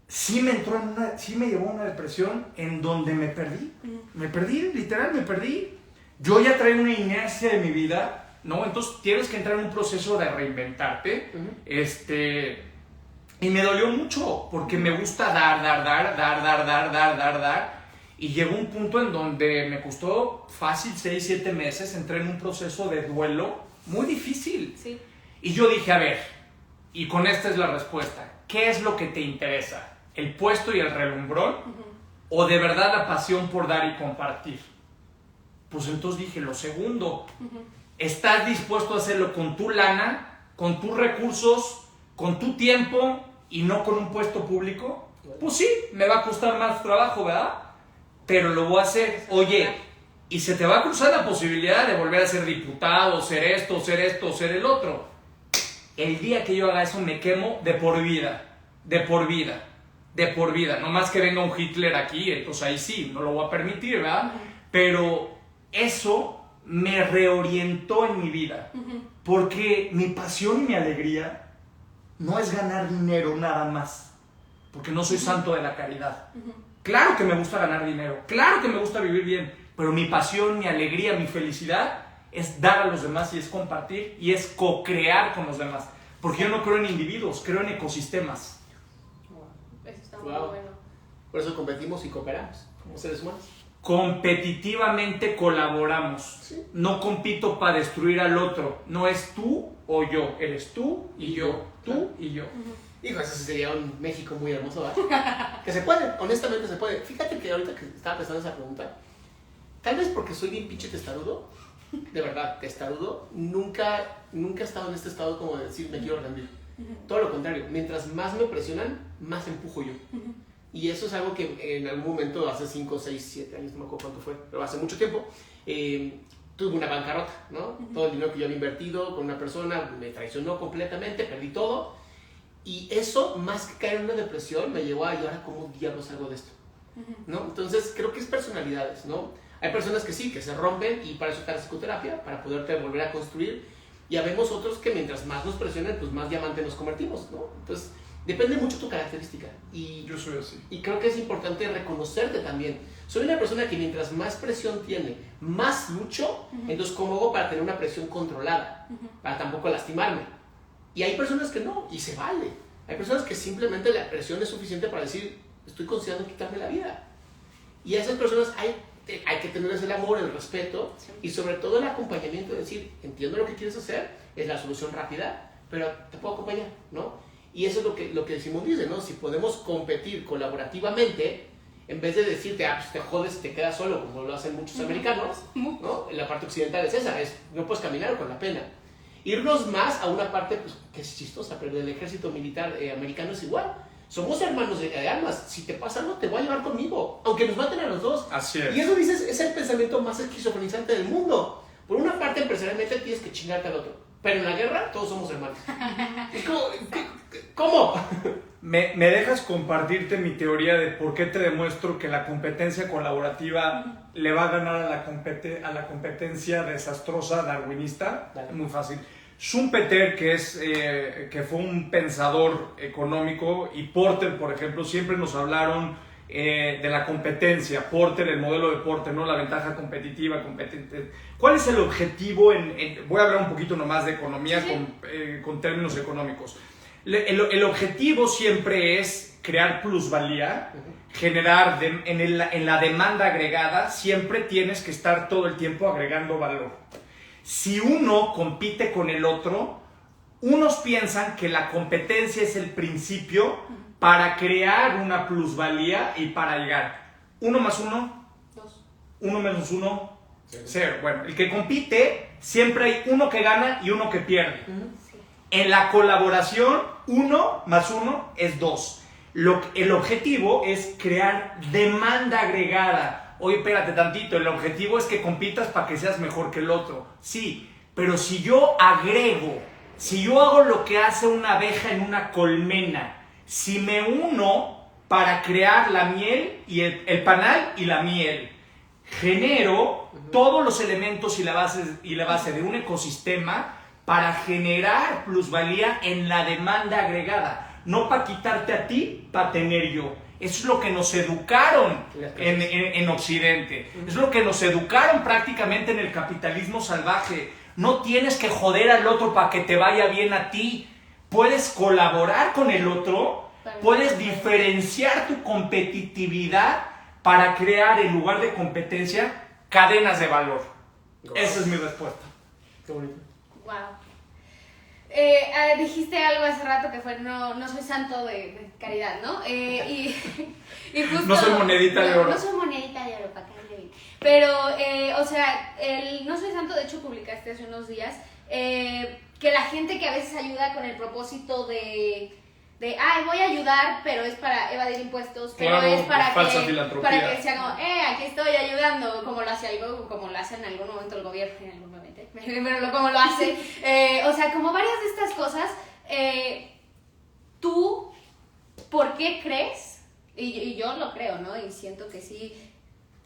Sí me llevó a una depresión en donde me perdí. Me perdí, literal, me perdí. Yo ya traía una inercia de mi vida, ¿no? Entonces tienes que entrar en un proceso de reinventarte. Y me dolió mucho, porque me gusta dar. Y llegó un punto en donde me costó fácil 6-7 meses, entré en un proceso de duelo muy difícil. Sí. Y yo dije, a ver, y con esta es la respuesta, ¿qué es lo que te interesa? ¿El puesto y el relumbrón? ¿O de verdad la pasión por dar y compartir? Pues entonces dije, lo segundo. ¿Estás dispuesto a hacerlo con tu lana, con tus recursos, con tu tiempo y no con un puesto público? Pues sí, me va a costar más trabajo, ¿verdad? Pero lo voy a hacer. Oye, y se te va a cruzar la posibilidad de volver a ser diputado, ser esto, ser el otro. El día que yo haga eso me quemo de por vida. No más que venga un Hitler aquí, entonces ahí sí, no lo voy a permitir, ¿verdad? Pero eso me reorientó en mi vida. Porque mi pasión y mi alegría no es ganar dinero nada más. Porque no soy santo de la caridad. Claro que me gusta ganar dinero, claro que me gusta vivir bien, pero mi pasión, mi alegría, mi felicidad es dar a los demás y es compartir y es co-crear con los demás. Porque yo no creo en individuos, creo en ecosistemas. Eso está muy Wow. bueno. Por eso competimos y cooperamos como seres humanos. Competitivamente colaboramos. Sí. No compito para destruir al otro. No es tú o yo, eres tú y yo, tú y yo. Hijo, eso sería un México muy hermoso, ¿verdad? Que se puede, honestamente se puede. Fíjate que ahorita que estaba pensando esa pregunta, tal vez porque soy bien pinche testarudo, de verdad, testarudo, nunca he estado en este estado como de decir me quiero rendir. Todo lo contrario, mientras más me presionan, más empujo yo. Y eso es algo que en algún momento, hace 5, 6, 7 años, no me acuerdo cuánto fue, pero hace mucho tiempo, tuve una bancarrota, ¿no? Todo el dinero que yo había invertido con una persona me traicionó completamente, perdí todo. Y eso, más que caer en una depresión, me llevó a ¿y ahora cómo diablos salgo de esto? ¿No? Entonces, creo que es personalidades, ¿no? Hay personas que sí, que se rompen y para eso está la psicoterapia, para poderte volver a construir. Y habemos otros que mientras más nos presionen, pues más diamante nos convertimos, ¿no? Entonces, depende mucho tu característica. Y Yo soy así. Y creo que es importante reconocerte también. Soy una persona que mientras más presión tiene, más lucho, entonces ¿cómo hago para tener una presión controlada? Para tampoco lastimarme. Y hay personas que no, y se vale. Hay personas que simplemente la presión es suficiente para decir, estoy considerando quitarme la vida. Y a esas personas hay que tenerles el amor, el respeto, y sobre todo el acompañamiento de decir, entiendo lo que quieres hacer, es la solución rápida, pero te puedo acompañar, ¿no? Y eso es lo que Simón dice, ¿no? Si podemos competir colaborativamente, en vez de decirte, pues te jodes, te quedas solo, como lo hacen muchos americanos, ¿no? En la parte occidental es esa, no puedes caminar con la pena. Irnos más a una parte, pues, que es chistosa, pero el ejército militar americano es igual. Somos hermanos de armas. Si te pasa algo, te voy a llevar conmigo, aunque nos maten a los dos. Así es. Y eso dices, es el pensamiento más esquizofrenizante del mundo. Por una parte, empresarialmente tienes que chingarte al otro, pero en la guerra todos somos hermanos. Es como, ¿cómo? ¿Me dejas compartirte mi teoría de por qué te demuestro que la competencia colaborativa le va a ganar a la competencia desastrosa darwinista? Dale. Muy fácil. Schumpeter, que fue un pensador económico, y Porter, por ejemplo, siempre nos hablaron de la competencia. Porter, el modelo de Porter, ¿no? La ventaja competitiva, competente. ¿Cuál es el objetivo? Voy a hablar un poquito nomás de economía con términos económicos. El objetivo siempre es crear plusvalía, generar en la demanda agregada. Siempre tienes que estar todo el tiempo agregando valor. Si uno compite con el otro, unos piensan que la competencia es el principio para crear una plusvalía y para llegar. 1 más 1, 2. 1 menos 1, 0. Bueno, el que compite, siempre hay uno que gana y uno que pierde. En la colaboración, 1 más 1 es 2. El objetivo es crear demanda agregada. Oye, espérate tantito, el objetivo es que compitas para que seas mejor que el otro. Sí, pero si yo agrego, si yo hago lo que hace una abeja en una colmena, si me uno para crear la miel y el panal y la miel, genero todos los elementos y la base de un ecosistema para generar plusvalía en la demanda agregada, no para quitarte a ti, para tener yo. Eso es lo que nos educaron en Occidente. Es lo que nos educaron prácticamente en el capitalismo salvaje. No tienes que joder al otro para que te vaya bien a ti. Puedes colaborar con el otro, puedes diferenciar tu competitividad para crear, en lugar de competencia, cadenas de valor. Esa es mi respuesta. Qué bonito. Wow. Dijiste algo hace rato que fue no soy santo de caridad, ¿no? Y justo, No soy monedita de oro. No soy monedita de oro, para caerle bien. Pero, o sea, el no soy santo, de hecho publicaste hace unos días, que la gente que a veces ayuda con el propósito de ay, voy a ayudar, pero es para evadir impuestos, pero Claro, es para falsa que filantropía. sea como, aquí estoy ayudando, como lo hace en algún momento el gobierno, pero como lo hace, o sea, como varias de estas cosas, tú, ¿por qué crees? Y yo lo creo, ¿no? Y siento que sí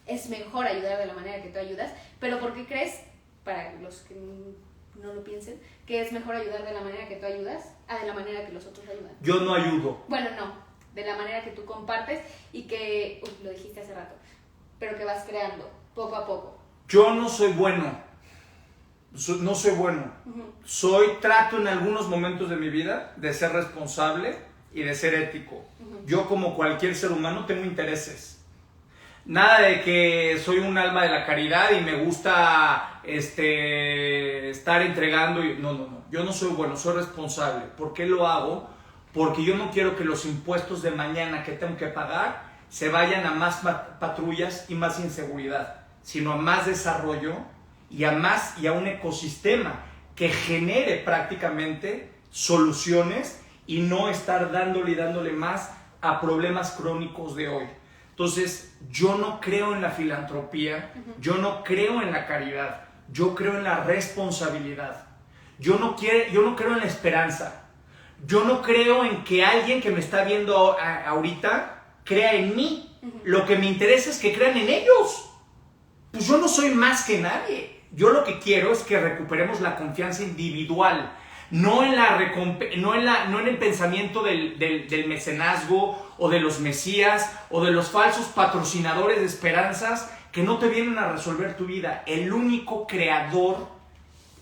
es mejor ayudar de la manera que tú ayudas, pero ¿por qué crees, para los que no lo piensen, que es mejor ayudar de la manera que tú ayudas a de la manera que los otros ayudan? Yo no ayudo. Bueno, no, de la manera que tú compartes y que, lo dijiste hace rato, pero que vas creando poco a poco. Yo no soy bueno. No soy bueno. Trato en algunos momentos de mi vida de ser responsable y de ser ético. Yo, como cualquier ser humano, tengo intereses. Nada de que soy un alma de la caridad y me gusta estar entregando. No. Yo no soy bueno, soy responsable. ¿Por qué lo hago? Porque yo no quiero que los impuestos de mañana que tengo que pagar se vayan a más patrullas y más inseguridad, sino a más desarrollo y a un ecosistema que genere prácticamente soluciones y no estar dándole más a problemas crónicos de hoy. Entonces, yo no creo en la filantropía, yo no creo en la caridad, yo creo en la responsabilidad. Yo no creo en la esperanza. Yo no creo en que alguien que me está viendo ahorita crea en mí. Lo que me interesa es que crean en ellos. Pues yo no soy más que nadie. Yo lo que quiero es que recuperemos la confianza individual, no en el pensamiento del mecenazgo o de los mesías o de los falsos patrocinadores de esperanzas que no te vienen a resolver tu vida. El único creador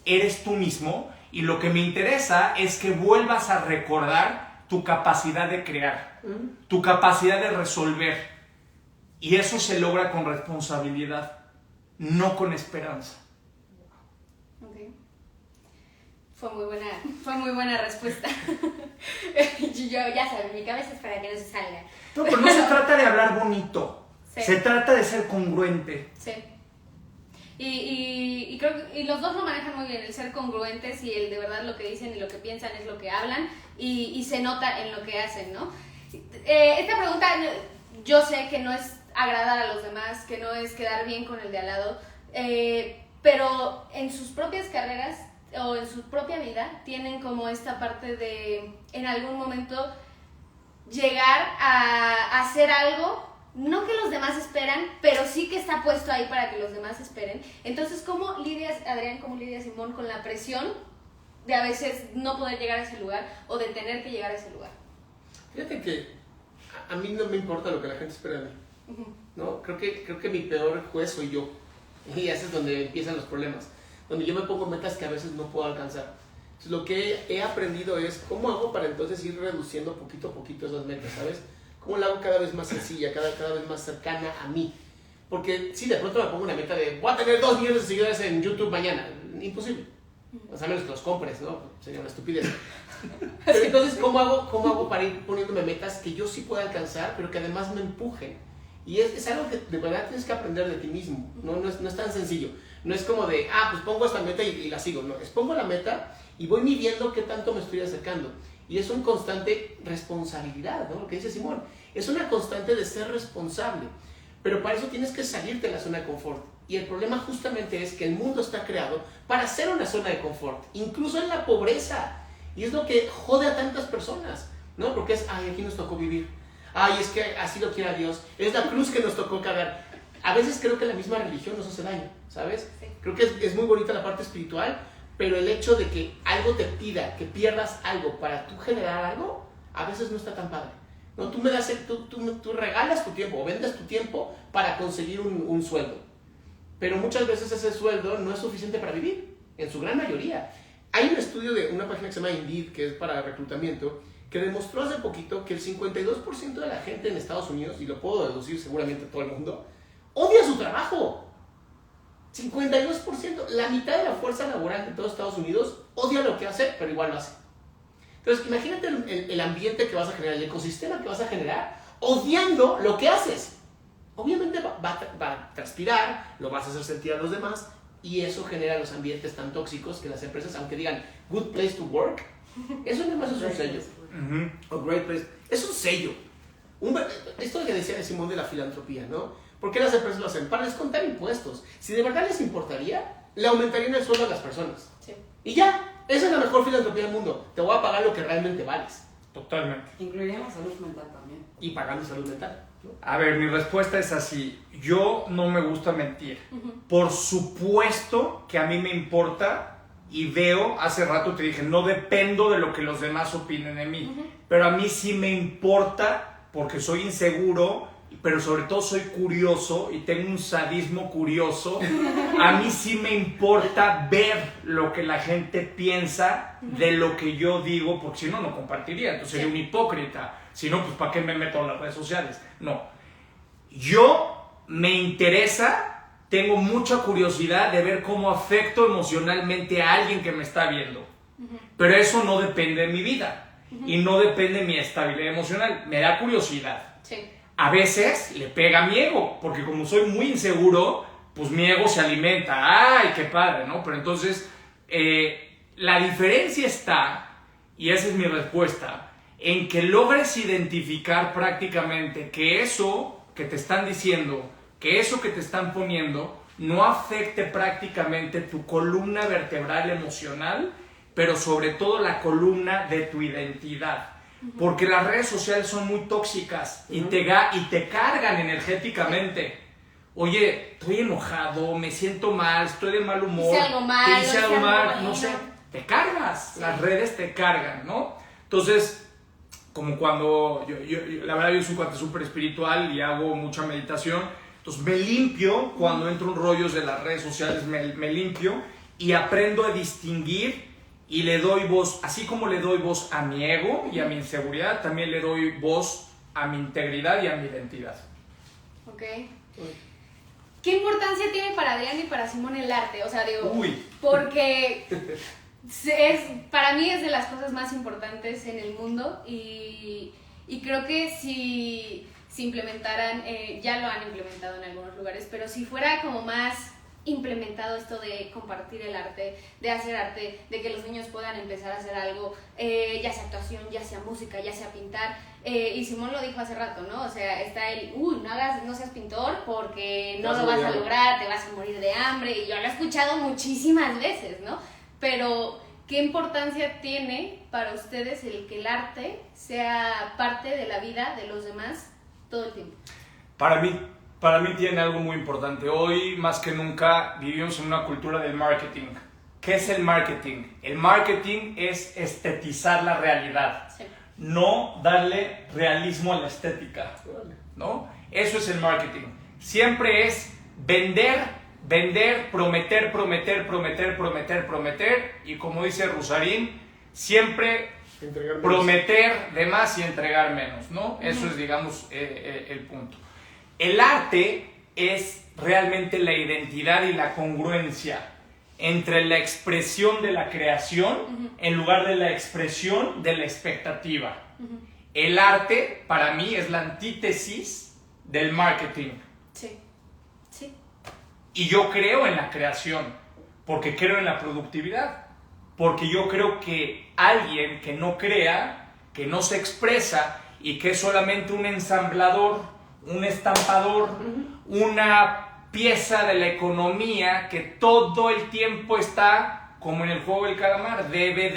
eres tú mismo, y lo que me interesa es que vuelvas a recordar tu capacidad de crear, tu capacidad de resolver, y eso se logra con responsabilidad, no con esperanza. Okay. Fue muy buena respuesta. Yo ya sabes, mi cabeza es para que no se salga. No, pero no se trata de hablar bonito, sí. Se trata de ser congruente. Sí. Y creo que los dos lo manejan muy bien, el ser congruentes y el de verdad lo que dicen y lo que piensan es lo que hablan y se nota en lo que hacen, ¿no? Esta pregunta yo sé que no es agradar a los demás, que no es quedar bien con el de al lado, pero en sus propias carreras o en su propia vida tienen como esta parte de en algún momento llegar a hacer algo, no que los demás esperan, pero sí que está puesto ahí para que los demás esperen. Entonces, ¿cómo lidias, Adrián, cómo lidias, Simón, con la presión de a veces no poder llegar a ese lugar o de tener que llegar a ese lugar? Fíjate que a mí no me importa lo que la gente espera de mí. ¿No? Creo que mi peor juez soy yo. Y ese es donde empiezan los problemas. Donde yo me pongo metas que a veces no puedo alcanzar. Entonces, lo que he aprendido es cómo hago para entonces ir reduciendo poquito a poquito esas metas, ¿sabes? ¿Cómo la hago cada vez más sencilla, cada vez más cercana a mí? Porque si de pronto me pongo una meta de voy a tener 2 millones de seguidores en YouTube mañana, imposible. O sea, menos que los compres, ¿no? Sería una estupidez. Pero entonces, ¿cómo hago para ir poniéndome metas que yo sí pueda alcanzar, pero que además me empujen? Y es algo que de verdad tienes que aprender de ti mismo. No es tan sencillo. No es como de, pues pongo esta meta y la sigo. No, es pongo la meta y voy midiendo qué tanto me estoy acercando. Y es una constante responsabilidad, ¿no? Lo que dice Simón. Es una constante de ser responsable. Pero para eso tienes que salirte de la zona de confort. Y el problema justamente es que el mundo está creado para ser una zona de confort. Incluso en la pobreza. Y es lo que jode a tantas personas, ¿no? Porque es, aquí nos tocó vivir. Es que así lo quiera Dios. Es la cruz que nos tocó cargar. A veces creo que la misma religión nos hace daño, ¿sabes? Sí. Creo que es muy bonita la parte espiritual, pero el hecho de que algo te pida, que pierdas algo para tú generar algo, a veces no está tan padre. No, tú regalas tu tiempo o vendes tu tiempo para conseguir un sueldo. Pero muchas veces ese sueldo no es suficiente para vivir, en su gran mayoría. Hay un estudio de una página que se llama Indeed, que es para reclutamiento, que demostró hace poquito que el 52% de la gente en Estados Unidos, y lo puedo deducir seguramente todo el mundo, odia su trabajo. 52%, la mitad de la fuerza laboral de todos Estados Unidos odia lo que hace, pero igual lo hace. Entonces, imagínate el ambiente que vas a generar, el ecosistema que vas a generar, odiando lo que haces. Obviamente va a transpirar, lo vas a hacer sentir a los demás, y eso genera los ambientes tan tóxicos que las empresas, aunque digan good place to work, eso nada más es un sello. O great place, es un sello. Esto que decía de Simón de la filantropía, ¿no? ¿Por qué las empresas lo hacen? Para descontar impuestos. Si de verdad les importaría, le aumentarían el sueldo a las personas. Sí. Y ya, esa es la mejor filantropía del mundo. Te voy a pagar lo que realmente vales. Totalmente. Incluiría la salud mental también. Y pagando salud mental, ¿no? A ver, mi respuesta es así. Yo no me gusta mentir. Por supuesto que a mí me importa y veo, hace rato te dije, no dependo de lo que los demás opinen de mí. Pero a mí sí me importa porque soy inseguro, pero sobre todo soy curioso y tengo un sadismo curioso. A mí sí me importa ver lo que la gente piensa de lo que yo digo, porque si no, no compartiría. Entonces sería un hipócrita. Si no, pues ¿para qué me meto en las redes sociales? No. Yo me interesa, tengo mucha curiosidad de ver cómo afecto emocionalmente a alguien que me está viendo. Pero eso no depende de mi vida. Y no depende de mi estabilidad emocional. Me da curiosidad. Sí. A veces le pega a mi ego, porque como soy muy inseguro, pues mi ego se alimenta. ¡Ay, qué padre!, ¿no? Pero entonces, la diferencia está, y esa es mi respuesta, en que logres identificar prácticamente que eso que te están diciendo, que eso que te están poniendo, no afecte prácticamente tu columna vertebral emocional, pero sobre todo la columna de tu identidad. Porque las redes sociales son muy tóxicas y te cargan energéticamente. Oye, estoy enojado, me siento mal, estoy de mal humor. Hice algo mal, te hice algo mal, no sé, te cargas. Sí. Las redes te cargan, ¿no? Entonces, como cuando yo la verdad yo soy un cuate súper espiritual y hago mucha meditación, entonces me limpio cuando entro en rollos de las redes sociales, me limpio y aprendo a distinguir. Y le doy voz, así como le doy voz a mi ego y a mi inseguridad, también le doy voz a mi integridad y a mi identidad. Ok. ¿Qué importancia tiene para Adrián y para Simón el arte? O sea, digo, porque para mí es de las cosas más importantes en el mundo y creo que si implementaran, ya lo han implementado en algunos lugares, pero si fuera como más implementado esto de compartir el arte, de hacer arte, de que los niños puedan empezar a hacer algo, ya sea actuación, ya sea música, ya sea pintar, y Simón lo dijo hace rato, ¿no? O sea, está el, no seas pintor porque no lo vas a lograr, te vas a morir de hambre, y yo lo he escuchado muchísimas veces, ¿no? Pero, ¿qué importancia tiene para ustedes el que el arte sea parte de la vida de los demás todo el tiempo? Para mí tiene algo muy importante. Hoy, más que nunca, vivimos en una cultura del marketing. ¿Qué es el marketing? El marketing es estetizar la realidad, sí. No darle realismo a la estética, ¿no? Eso es el marketing. Siempre es vender, prometer, y como dice Rusarín, siempre prometer de más y entregar menos, ¿no? Eso es, digamos, el punto. El arte es realmente la identidad y la congruencia. entre la expresión de la creación en lugar de la expresión de la expectativa. El arte, para mí, es la antítesis del marketing. Sí, sí. Y yo creo en la creación, porque creo en la productividad. Porque yo creo que alguien que no crea, que no se expresa y que es solamente un ensamblador, un estampador, una pieza de la economía que todo el tiempo está como en el juego del calamar, debe,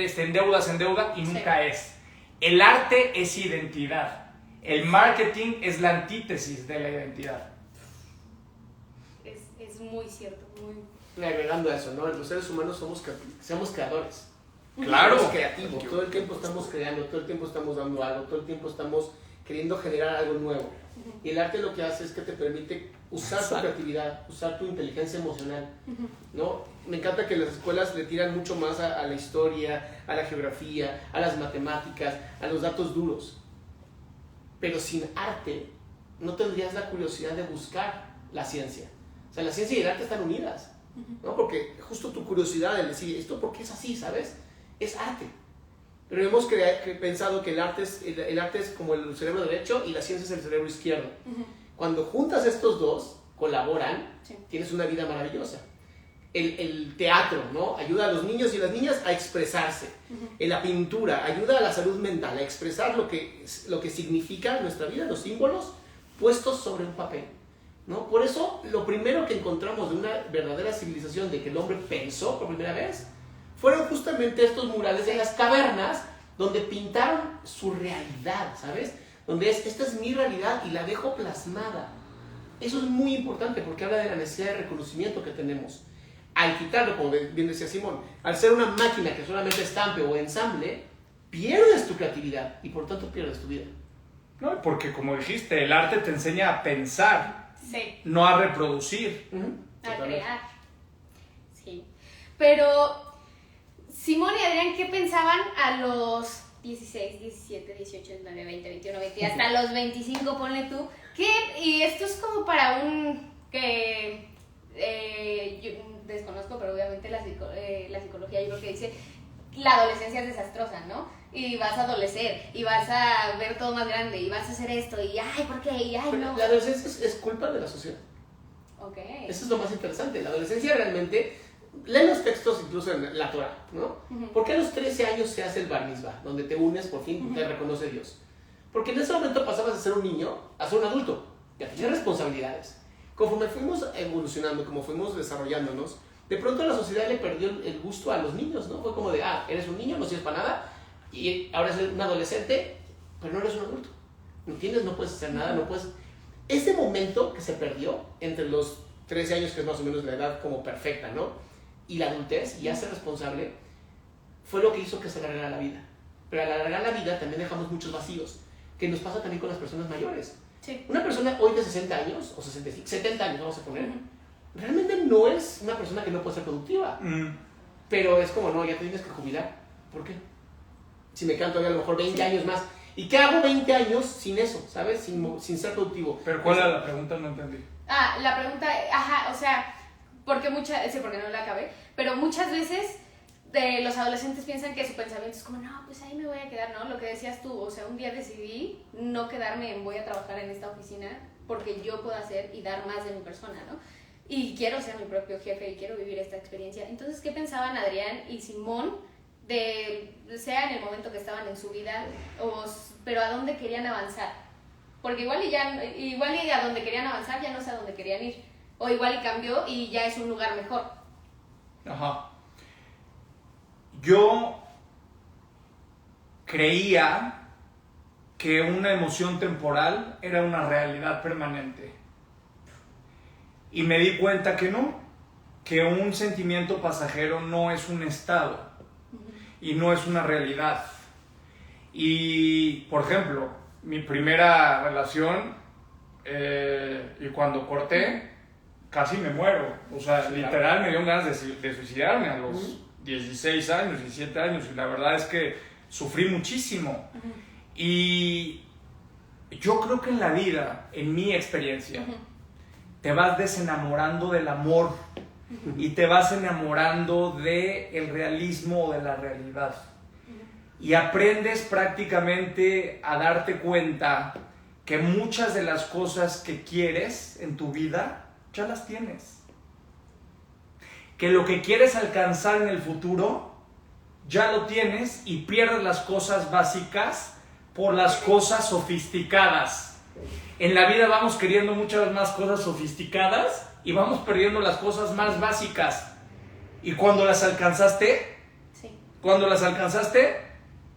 se endeuda y nunca es. El arte es identidad, el marketing es la antítesis de la identidad. Es muy cierto, muy... Agregando a eso, ¿no? Los seres humanos somos creadores. Claro. Somos creativos, todo el tiempo estamos creando, todo el tiempo estamos dando algo, todo el tiempo estamos queriendo generar algo nuevo. Y el arte lo que hace es que te permite usar tu creatividad, usar tu inteligencia emocional, ¿no? Me encanta que las escuelas le tiran mucho más a la historia, a la geografía, a las matemáticas, a los datos duros. Pero sin arte no tendrías la curiosidad de buscar la ciencia. O sea, la ciencia y el arte están unidas, ¿no? Porque justo tu curiosidad de decir, ¿esto por qué es así, sabes? Es arte. Pero hemos pensado que el arte es como el cerebro derecho y la ciencia es el cerebro izquierdo. Cuando juntas estos dos, colaboran, tienes una vida maravillosa. El teatro, ¿no? Ayuda a los niños y las niñas a expresarse. La pintura ayuda a la salud mental, a expresar lo que significa nuestra vida, los símbolos puestos sobre un papel, ¿no? Por eso, lo primero que encontramos de una verdadera civilización, de que el hombre pensó por primera vez, fueron justamente estos murales de las cavernas, donde pintaron su realidad, ¿sabes? Donde esta es mi realidad y la dejo plasmada. Eso es muy importante porque habla de la necesidad de reconocimiento que tenemos. Al quitarlo, como bien decía Simón, al ser una máquina que solamente estampe o ensamble, pierdes tu creatividad y por tanto pierdes tu vida. No, porque como dijiste, el arte te enseña a pensar, Sí. no a reproducir. A crear. Sí. Pero, Simón y Adrián, ¿qué pensaban a los 16, 17, 18, 19, 20, 21, 20, hasta los 25, ponle tú? ¿Qué? Y esto es como para un que yo desconozco, pero obviamente la psicología yo creo que dice la adolescencia es desastrosa, ¿no? Y vas a adolecer, y vas a ver todo más grande, y vas a hacer esto, y ay, ¿por qué? Y ay, no. La adolescencia es culpa de la sociedad. Ok. Eso es lo más interesante. La adolescencia realmente, lee los textos incluso en la Torah, ¿no? ¿Por qué a los 13 años se hace el bar mitzvah? Donde te unes, por fin, te reconoce Dios. Porque en ese momento pasabas de ser un niño a ser un adulto. Ya tenías responsabilidades. Conforme fuimos evolucionando, como fuimos desarrollándonos, de pronto la sociedad le perdió el gusto a los niños, ¿no? Fue como de, eres un niño, no sirves para nada, y ahora eres un adolescente, pero no eres un adulto. No entiendes, no puedes hacer nada, no puedes... Ese momento que se perdió entre los 13 años, que es más o menos la edad como perfecta, ¿no? Y la adultez, y ya ser responsable, fue lo que hizo que se alargara la vida. Pero al alargar la vida también dejamos muchos vacíos, que nos pasa también con las personas mayores. Sí. Una persona hoy de 60 años, o 65, 70 años vamos a poner, realmente no es una persona que no puede ser productiva. Pero es como, no, ya te tienes que jubilar. ¿Por qué? Si me quedan todavía a lo mejor 20 años más. ¿Y qué hago 20 años sin eso, sabes? Sin ser productivo. Pero ¿cuál era la pregunta? No entendí. La pregunta, o sea, porque porque no la acabé, pero muchas veces los adolescentes piensan que su pensamiento es como, no, pues ahí me voy a quedar, ¿no? Lo que decías tú, o sea, un día decidí no quedarme voy a trabajar en esta oficina porque yo puedo hacer y dar más de mi persona, ¿no? Y quiero ser mi propio jefe y quiero vivir esta experiencia. Entonces, ¿qué pensaban Adrián y Simón sea en el momento que estaban en su vida, pero a dónde querían avanzar? Porque igual y a donde querían avanzar ya no sé a dónde querían ir, o igual y cambió y ya es un lugar mejor. Ajá. Yo creía que una emoción temporal era una realidad permanente y me di cuenta que no, que un sentimiento pasajero no es un estado y no es una realidad. Y, por ejemplo, mi primera relación, y cuando corté, casi me muero. O sea, literal me dio ganas de suicidarme a los 16 años, 17 años. Y la verdad es que sufrí muchísimo. Y yo creo que en la vida, en mi experiencia, te vas desenamorando del amor y te vas enamorando del realismo o de la realidad. Y aprendes prácticamente a darte cuenta que muchas de las cosas que quieres en tu vida ya las tienes. Que lo que quieres alcanzar en el futuro ya lo tienes y pierdes las cosas básicas por las cosas sofisticadas. En la vida vamos queriendo muchas más cosas sofisticadas y vamos perdiendo las cosas más básicas. Y cuando las alcanzaste,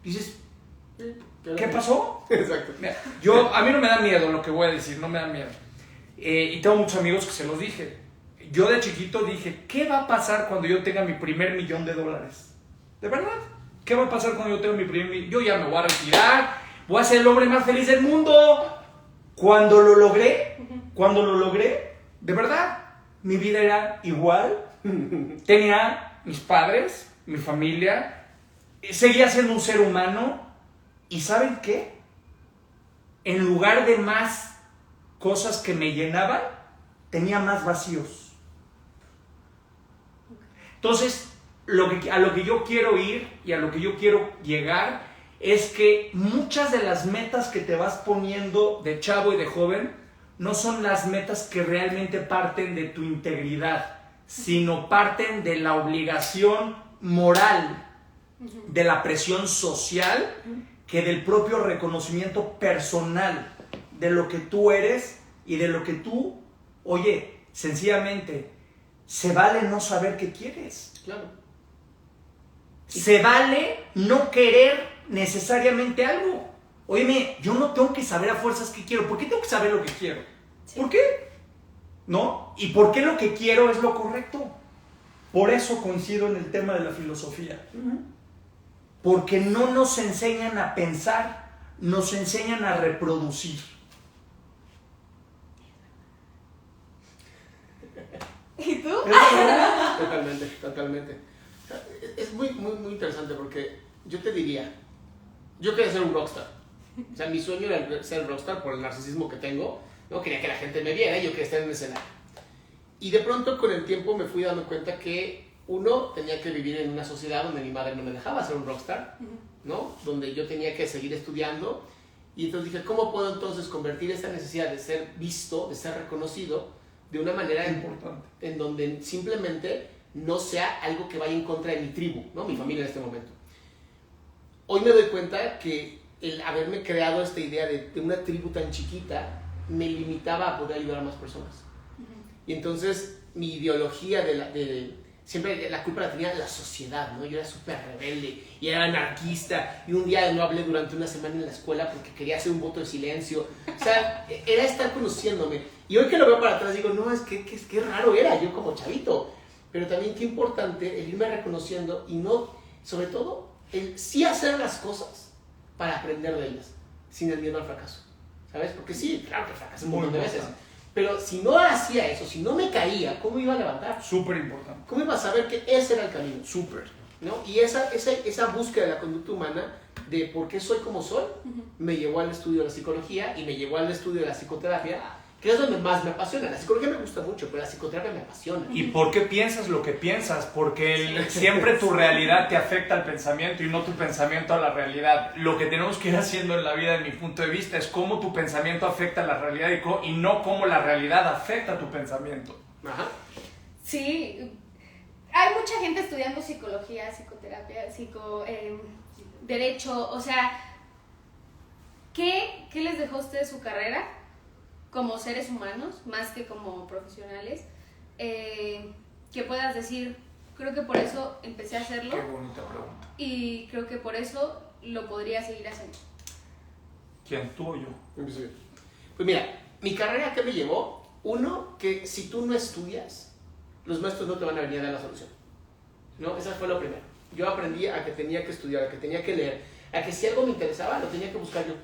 dices, ¿qué pasó? Exacto. Mira, a mí no me da miedo lo que voy a decir, no me da miedo. Y tengo muchos amigos que se los dije. Yo de chiquito dije, ¿qué va a pasar cuando yo tenga mi primer $1,000,000? ¿De verdad? ¿Qué va a pasar cuando yo tenga mi primer millón? Yo ya me voy a retirar, voy a ser el hombre más feliz del mundo. Cuando lo logré, de verdad, mi vida era igual. Tenía mis padres, mi familia, seguía siendo un ser humano. ¿Y saben qué? En lugar de más cosas que me llenaban, tenía más vacíos. Entonces, a lo que yo quiero ir y a lo que yo quiero llegar es que muchas de las metas que te vas poniendo de chavo y de joven no son las metas que realmente parten de tu integridad, sino parten de la obligación moral, de la presión social, que del propio reconocimiento personal de lo que tú eres y de lo que tú, oye, sencillamente, se vale no saber qué quieres. Claro. Se vale no querer necesariamente algo. Óyeme, yo no tengo que saber a fuerzas qué quiero. ¿Por qué tengo que saber lo que quiero? Sí. ¿Por qué? ¿No? ¿Y por qué lo que quiero es lo correcto? Por eso coincido en el tema de la filosofía. Porque no nos enseñan a pensar, nos enseñan a reproducir. ¿Y tú? Totalmente. Es muy interesante porque yo te diría, yo quería ser un rockstar. O sea, mi sueño era ser rockstar por el narcisismo que tengo. No quería que la gente me viera, yo quería estar en el escenario. Y de pronto con el tiempo me fui dando cuenta que uno tenía que vivir en una sociedad donde mi madre no me dejaba ser un rockstar, ¿no? Donde yo tenía que seguir estudiando. Y entonces dije, ¿cómo puedo entonces convertir esta necesidad de ser visto, de ser reconocido, de una manera importante, en donde simplemente no sea algo que vaya en contra de mi tribu, ¿no? Mi familia en este momento? Hoy me doy cuenta que el haberme creado esta idea de una tribu tan chiquita me limitaba a poder ayudar a más personas. Y entonces mi ideología siempre la culpa la tenía la sociedad, ¿no? Yo era súper rebelde y era anarquista, y un día no hablé durante una semana en la escuela porque quería hacer un voto de silencio. O sea, era estar conociéndome. Y hoy que lo veo para atrás digo, no, es que raro era yo como chavito. Pero también qué importante el irme reconociendo y no, sobre todo, el sí hacer las cosas para aprender de ellas, sin el miedo al fracaso. ¿Sabes? Porque sí, claro que fracasé un montón de veces. Pero si no hacía eso, si no me caía, ¿cómo iba a levantar? Súper importante. ¿Cómo iba a saber que ese era el camino? Súper. ¿No? Y esa búsqueda de la conducta humana, de por qué soy como soy, me llevó al estudio de la psicología y me llevó al estudio de la psicoterapia, que es donde más me apasiona. La psicología me gusta mucho, pero la psicoterapia me apasiona. ¿Y por qué piensas lo que piensas? Porque siempre tu realidad te afecta al pensamiento y no tu pensamiento a la realidad. Lo que tenemos que ir haciendo en la vida, en mi punto de vista, es cómo tu pensamiento afecta a la realidad y no cómo la realidad afecta a tu pensamiento. Ajá. Sí, hay mucha gente estudiando psicología, psicoterapia, derecho, o sea, ¿qué les dejó a ustedes su carrera como seres humanos, más que como profesionales? Que puedas decir, creo que por eso empecé a hacerlo. Qué bonita pregunta. Y creo que por eso lo podría seguir haciendo. ¿Quién? ¿Tú o yo? Pues mira, mi carrera, ¿qué me llevó? Uno, que si tú no estudias, los maestros no te van a venir a dar la solución, ¿no? Esa fue lo primero. Yo aprendí a que tenía que estudiar, a que tenía que leer, a que si algo me interesaba, lo tenía que buscar yo.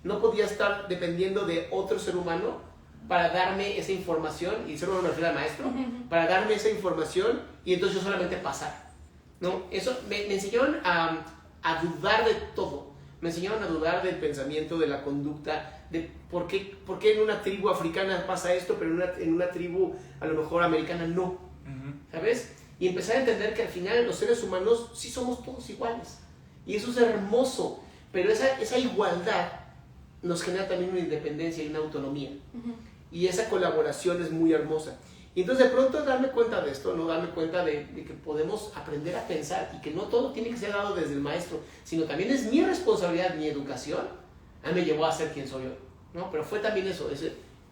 No podía estar dependiendo de otro ser humano para darme esa información, y ser humano me refiero al maestro, para darme esa información y entonces yo solamente pasar, ¿no? Eso me enseñaron a dudar de todo. Me enseñaron a dudar del pensamiento, de la conducta, de por qué en una tribu africana pasa esto, pero en una tribu a lo mejor americana no. ¿sabes? Y empezar a entender que al final los seres humanos sí somos todos iguales. Y eso es hermoso, pero esa igualdad nos genera también una independencia y una autonomía. Y esa colaboración es muy hermosa. Y entonces de pronto darme cuenta de esto, ¿no? Darme cuenta de que podemos aprender a pensar y que no todo tiene que ser dado desde el maestro, sino también es mi responsabilidad, mi educación, a mí me llevó a ser quien soy hoy, ¿no? Pero fue también eso,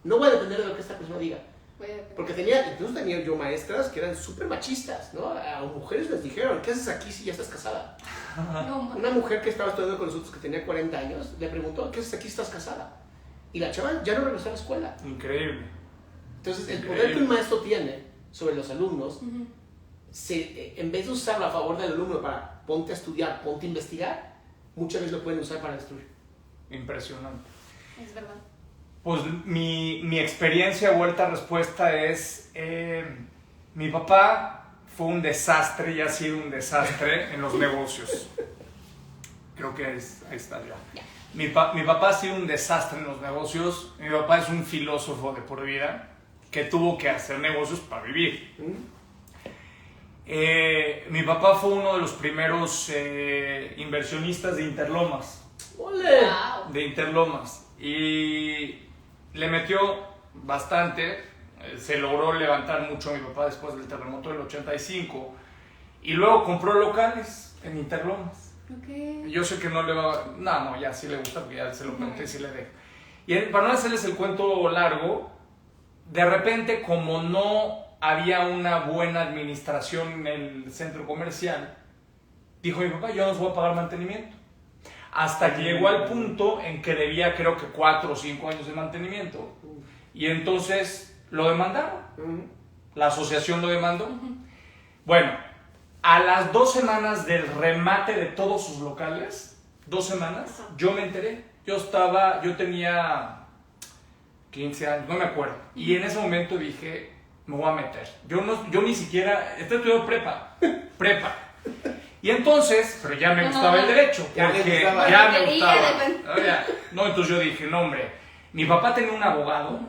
no voy a depender de lo que esta persona diga. Porque incluso tenía yo maestras que eran súper machistas, ¿no? A mujeres les dijeron, ¿qué haces aquí si ya estás casada? No, Una mujer que estaba estudiando con nosotros, que tenía 40 años, le preguntó, ¿qué haces aquí si estás casada? Y la chava ya no regresó a la escuela. Increíble. Entonces, el poder que un maestro tiene sobre los alumnos, en vez de usarlo a favor del alumno para ponte a estudiar, ponte a investigar, muchas veces lo pueden usar para destruir. Impresionante. es verdad. Pues mi experiencia, vuelta a respuesta, es mi papá fue un desastre y ha sido un desastre en los negocios. Creo que ahí está ya. Mi papá ha sido un desastre en los negocios. Mi papá es un filósofo de por vida que tuvo que hacer negocios para vivir. Mi papá fue uno de los primeros inversionistas de Interlomas. ¡Ole! Wow. De Interlomas. Y le metió bastante. Se logró levantar mucho mi papá después del terremoto del 85. Y luego compró locales en Interlomas. Okay. Yo sé que no le va... No, ya sí le gusta porque ya se lo pregunté y sí le dejo. Y para no hacerles el cuento largo, de repente, como no había una buena administración en el centro comercial, dijo mi papá, yo no os voy a pagar mantenimiento. Hasta que llegó al punto en que debía, creo que 4 o 5 años de mantenimiento. Y entonces lo demandaron. La asociación lo demandó. Bueno, a las 2 semanas del remate de todos sus locales, 2 semanas, yo me enteré. Yo tenía 15 años, no me acuerdo. Y en ese momento dije, me voy a meter. Yo ni siquiera, estudiando prepa. Y entonces, pero ya me gustaba el derecho, porque ya me gustaba. No, entonces yo dije, no hombre, mi papá tenía un abogado,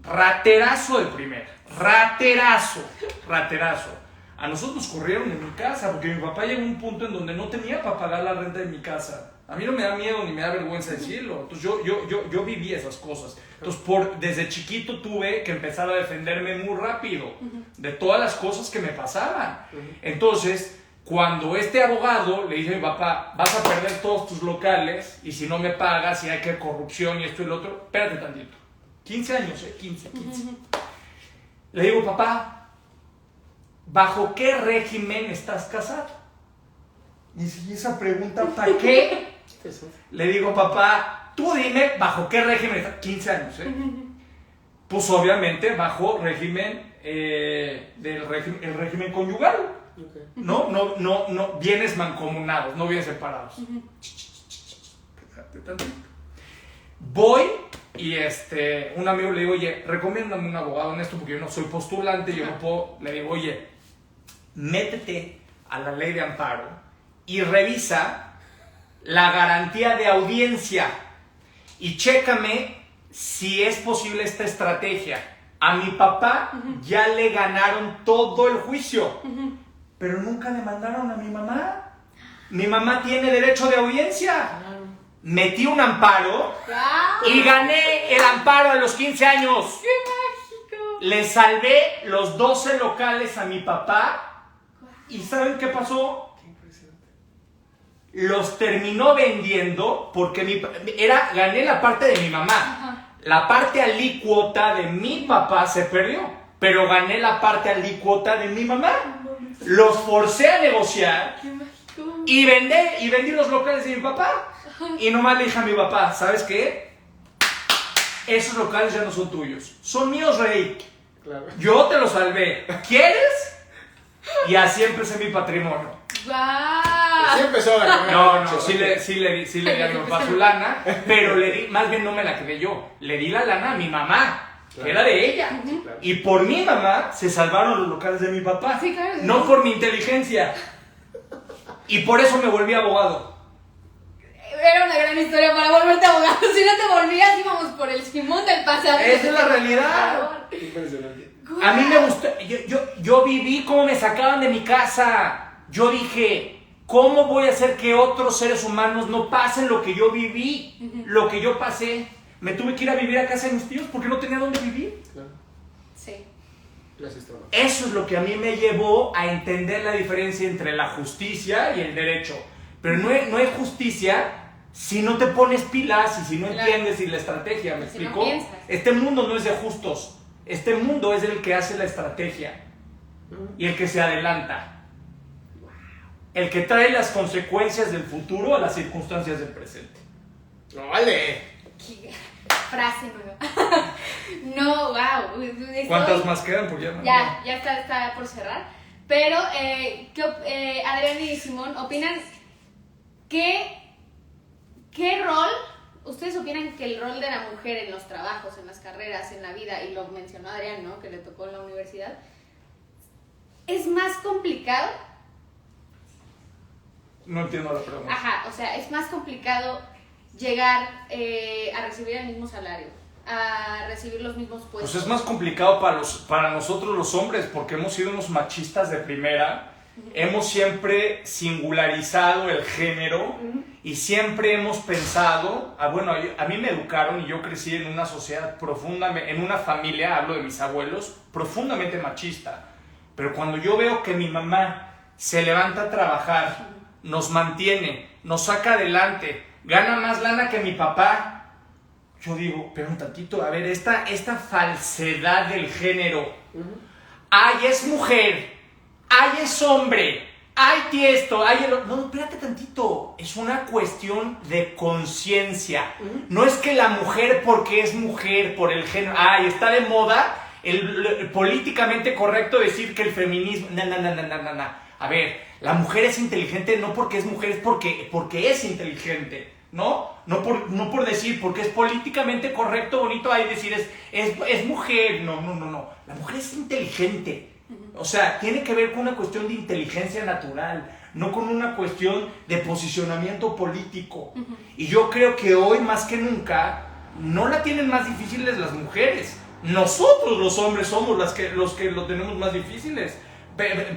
raterazo de primera, raterazo. A nosotros nos corrieron de mi casa, porque mi papá llegó a un punto en donde no tenía para pagar la renta de mi casa. A mí no me da miedo ni me da vergüenza decirlo. Entonces yo viví esas cosas. Entonces desde chiquito tuve que empezar a defenderme muy rápido de todas las cosas que me pasaban. Entonces, cuando este abogado le dice a mi papá, vas a perder todos tus locales y si no me pagas y hay que corrupción y esto y lo otro, espérate tantito. 15 años, 15. Le digo, papá, ¿bajo qué régimen estás casado? Y esa pregunta, ¿para qué? Le digo, papá, tú dime, ¿bajo qué régimen estás? 15 años, Pues obviamente bajo régimen, el régimen conyugal. Okay. No, bienes mancomunados, no bienes separados. Voy y un amigo le digo, oye, recomiéndame un abogado en esto porque yo no soy postulante, yo no puedo. Le digo, oye, métete a la ley de amparo y revisa la garantía de audiencia y chécame si es posible esta estrategia. A mi papá ya le ganaron todo el juicio, pero nunca le mandaron a mi mamá. Mi mamá tiene derecho de audiencia. Metí un amparo y gané el amparo a los 15 años. ¡Qué mágico! Le salvé los 12 locales a mi papá. ¿Y saben qué pasó? Qué impresionante. Los terminó vendiendo porque gané la parte de mi mamá. La parte alícuota de mi papá se perdió, pero gané la parte alícuota de mi mamá. Los forcé a negociar y vendí los locales de mi papá. Y nomás le dije a mi papá, ¿sabes qué? Esos locales ya no son tuyos, son míos, rey. Claro. Yo te los salvé. ¿Quieres? Y así empecé mi patrimonio. ¡Wow! Así empezó la carrera. No, sí le di a mi papá su lana, pero más bien no me la quedé yo. Le di la lana a mi mamá, que era de ella. Claro. Y por mi mamá se salvaron los locales de mi papá. Sí, claro. No por mi inteligencia. Y por eso me volví abogado. Era una gran historia para volverte abogado. Si no te volvías, íbamos por el Simón del pasado. Esa es la realidad. Impresionante. A mí me gustó, yo viví cómo me sacaban de mi casa. Yo dije, ¿cómo voy a hacer que otros seres humanos no pasen lo que yo viví, lo que yo pasé? Me tuve que ir a vivir a casa de mis tíos porque no tenía dónde vivir. Claro. Sí. Gracias, Toma. Eso es lo que a mí me llevó a entender la diferencia entre la justicia y el derecho. Pero no hay justicia si no te pones pilas y si no entiendes y la estrategia, ¿me Si no explico? piensas. Este mundo no es de justos. Este mundo es el que hace la estrategia y el que se adelanta. El que trae las consecuencias del futuro a las circunstancias del presente. ¡Vale! Qué frase nueva. No, wow. ¿Cuántas más quedan? Porque Ya está por cerrar. Pero, Adrián y Simón, ¿opinan qué rol, ustedes opinan que el rol de la mujer en los trabajos, en las carreras, en la vida, y lo mencionó Adrián, ¿no? Que le tocó en la universidad, es más complicado? No entiendo la pregunta. Ajá, o sea, es más complicado llegar a recibir el mismo salario, a recibir los mismos puestos. Pues es más complicado para nosotros los hombres porque hemos sido unos machistas de primera, hemos siempre singularizado el género y siempre hemos pensado, a mí me educaron y yo crecí en una sociedad profundamente, en una familia, hablo de mis abuelos, profundamente machista. Pero cuando yo veo que mi mamá se levanta a trabajar, nos mantiene, nos saca adelante, gana más lana que mi papá, yo digo, pero un tantito, a ver, esta falsedad del género, ay, es mujer, ay, es hombre, ay, tiesto, ay, no, espérate tantito, es una cuestión de conciencia, no es que la mujer porque es mujer, por el género, ay, está de moda el políticamente correcto decir que el feminismo, no, a ver, la mujer es inteligente no porque es mujer, es porque es inteligente, ¿no? No por decir, porque es políticamente correcto, bonito, ahí decir es mujer, no, la mujer es inteligente, o sea, tiene que ver con una cuestión de inteligencia natural, no con una cuestión de posicionamiento político, y yo creo que hoy más que nunca, no la tienen más difíciles las mujeres, nosotros los hombres somos los que lo tenemos más difíciles,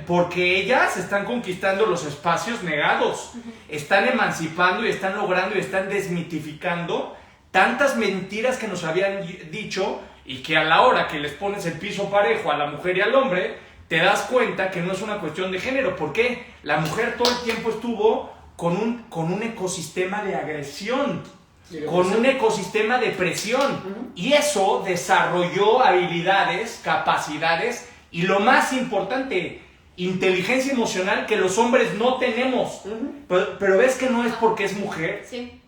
porque ellas están conquistando los espacios negados, están emancipando y están logrando y están desmitificando tantas mentiras que nos habían dicho y que a la hora que les pones el piso parejo a la mujer y al hombre, te das cuenta que no es una cuestión de género. ¿Por qué? La mujer todo el tiempo estuvo con un ecosistema de agresión, con un ecosistema de presión, y eso desarrolló habilidades, capacidades y lo más importante, inteligencia emocional que los hombres no tenemos. Pero ves que no es porque es mujer. Sí.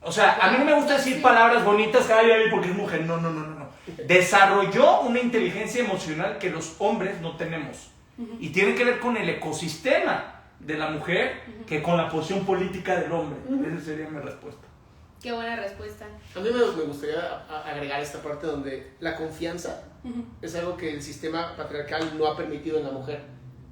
O sea, a mí no me gusta decir palabras bonitas, ay, porque es mujer. No. Desarrolló una inteligencia emocional que los hombres no tenemos. Y tiene que ver con el ecosistema de la mujer que con la posición política del hombre. Esa sería mi respuesta. Qué buena respuesta. A mí me gustaría agregar esta parte donde la confianza es algo que el sistema patriarcal no ha permitido en la mujer,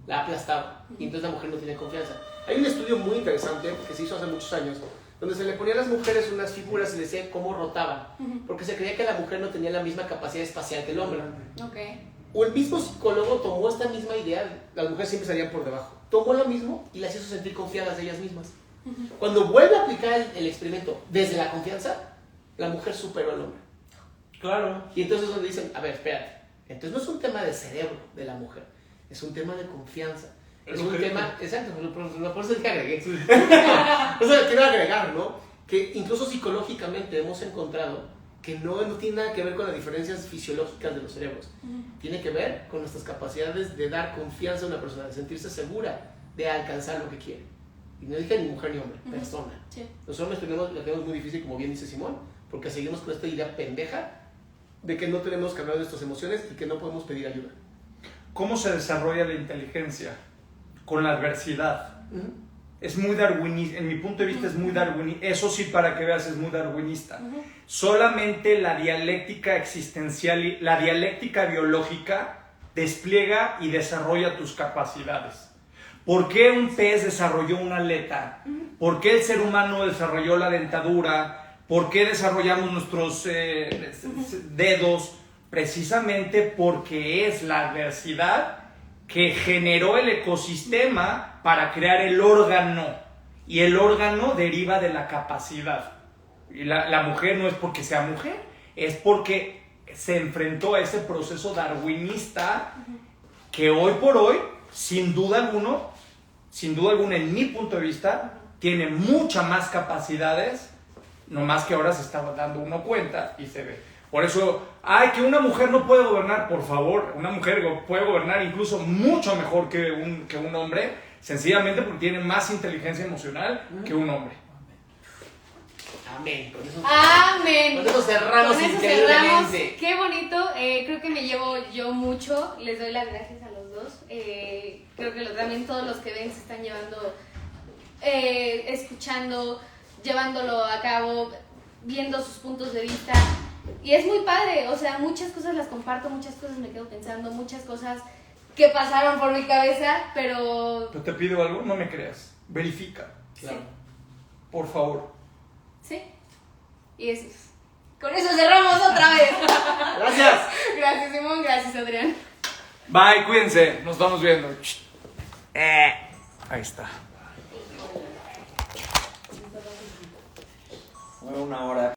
la ha aplastado, y entonces la mujer no tiene confianza. Hay un estudio muy interesante que se hizo hace muchos años, donde se le ponía a las mujeres unas figuras y le decía cómo rotaban, porque se creía que la mujer no tenía la misma capacidad espacial que el hombre. Okay. O el mismo psicólogo tomó esta misma idea, las mujeres siempre salían por debajo, tomó lo mismo y las hizo sentir confiadas de ellas mismas. Cuando vuelve a aplicar el experimento desde la confianza, la mujer superó al hombre. Claro. Y entonces donde dicen, a ver, espérate, entonces no es un tema de cerebro de la mujer, es un tema de confianza. Es un tema, exacto, por eso es que agregué. O sea, quiero agregar, ¿no? Que incluso psicológicamente hemos encontrado que no tiene nada que ver con las diferencias fisiológicas de los cerebros. Tiene que ver con nuestras capacidades de dar confianza a una persona, de sentirse segura de alcanzar lo que quiere. Y no dije ni mujer ni hombre, persona. Sí. Los hombres lo tenemos muy difícil, como bien dice Simón, porque seguimos con esta idea pendeja de que no tenemos que hablar de nuestras emociones y que no podemos pedir ayuda. ¿Cómo se desarrolla la inteligencia? Con la adversidad. Es muy darwinista, en mi punto de vista es muy darwinista. Eso sí, para que veas, es muy darwinista. Solamente la dialéctica existencial, la dialéctica biológica despliega y desarrolla tus capacidades. ¿Por qué un pez desarrolló una aleta? ¿Por qué el ser humano desarrolló la dentadura? ¿Por qué desarrollamos nuestros dedos? precisamente porque es la adversidad que generó el ecosistema para crear el órgano, y el órgano deriva de la capacidad. Y la mujer no es porque sea mujer, es porque se enfrentó a ese proceso darwinista que hoy por hoy, sin duda alguna, en mi punto de vista, tiene muchas más capacidades, nomás que ahora se está dando uno cuenta y se ve. Por eso, que una mujer no puede gobernar, por favor, una mujer puede gobernar incluso mucho mejor que un hombre, sencillamente porque tiene más inteligencia emocional que un hombre. Amén. Amén. Con eso cerramos Con eso increíblemente. cerramos. Qué bonito. Creo que me llevo yo mucho. Les doy las gracias a los dos. Creo que también todos los que ven se están llevando, escuchando, llevándolo a cabo, viendo sus puntos de vista. Y es muy padre. O sea, muchas cosas las comparto, muchas cosas me quedo pensando, muchas cosas que pasaron por mi cabeza, pero... Yo te pido algo, no me creas. Verifica. Claro. Por favor. Sí. Y eso es. Con eso cerramos otra vez. Gracias. Gracias, Simón. Gracias, Adrián. Bye, cuídense. Nos estamos viendo. Ahí está. Fue una hora.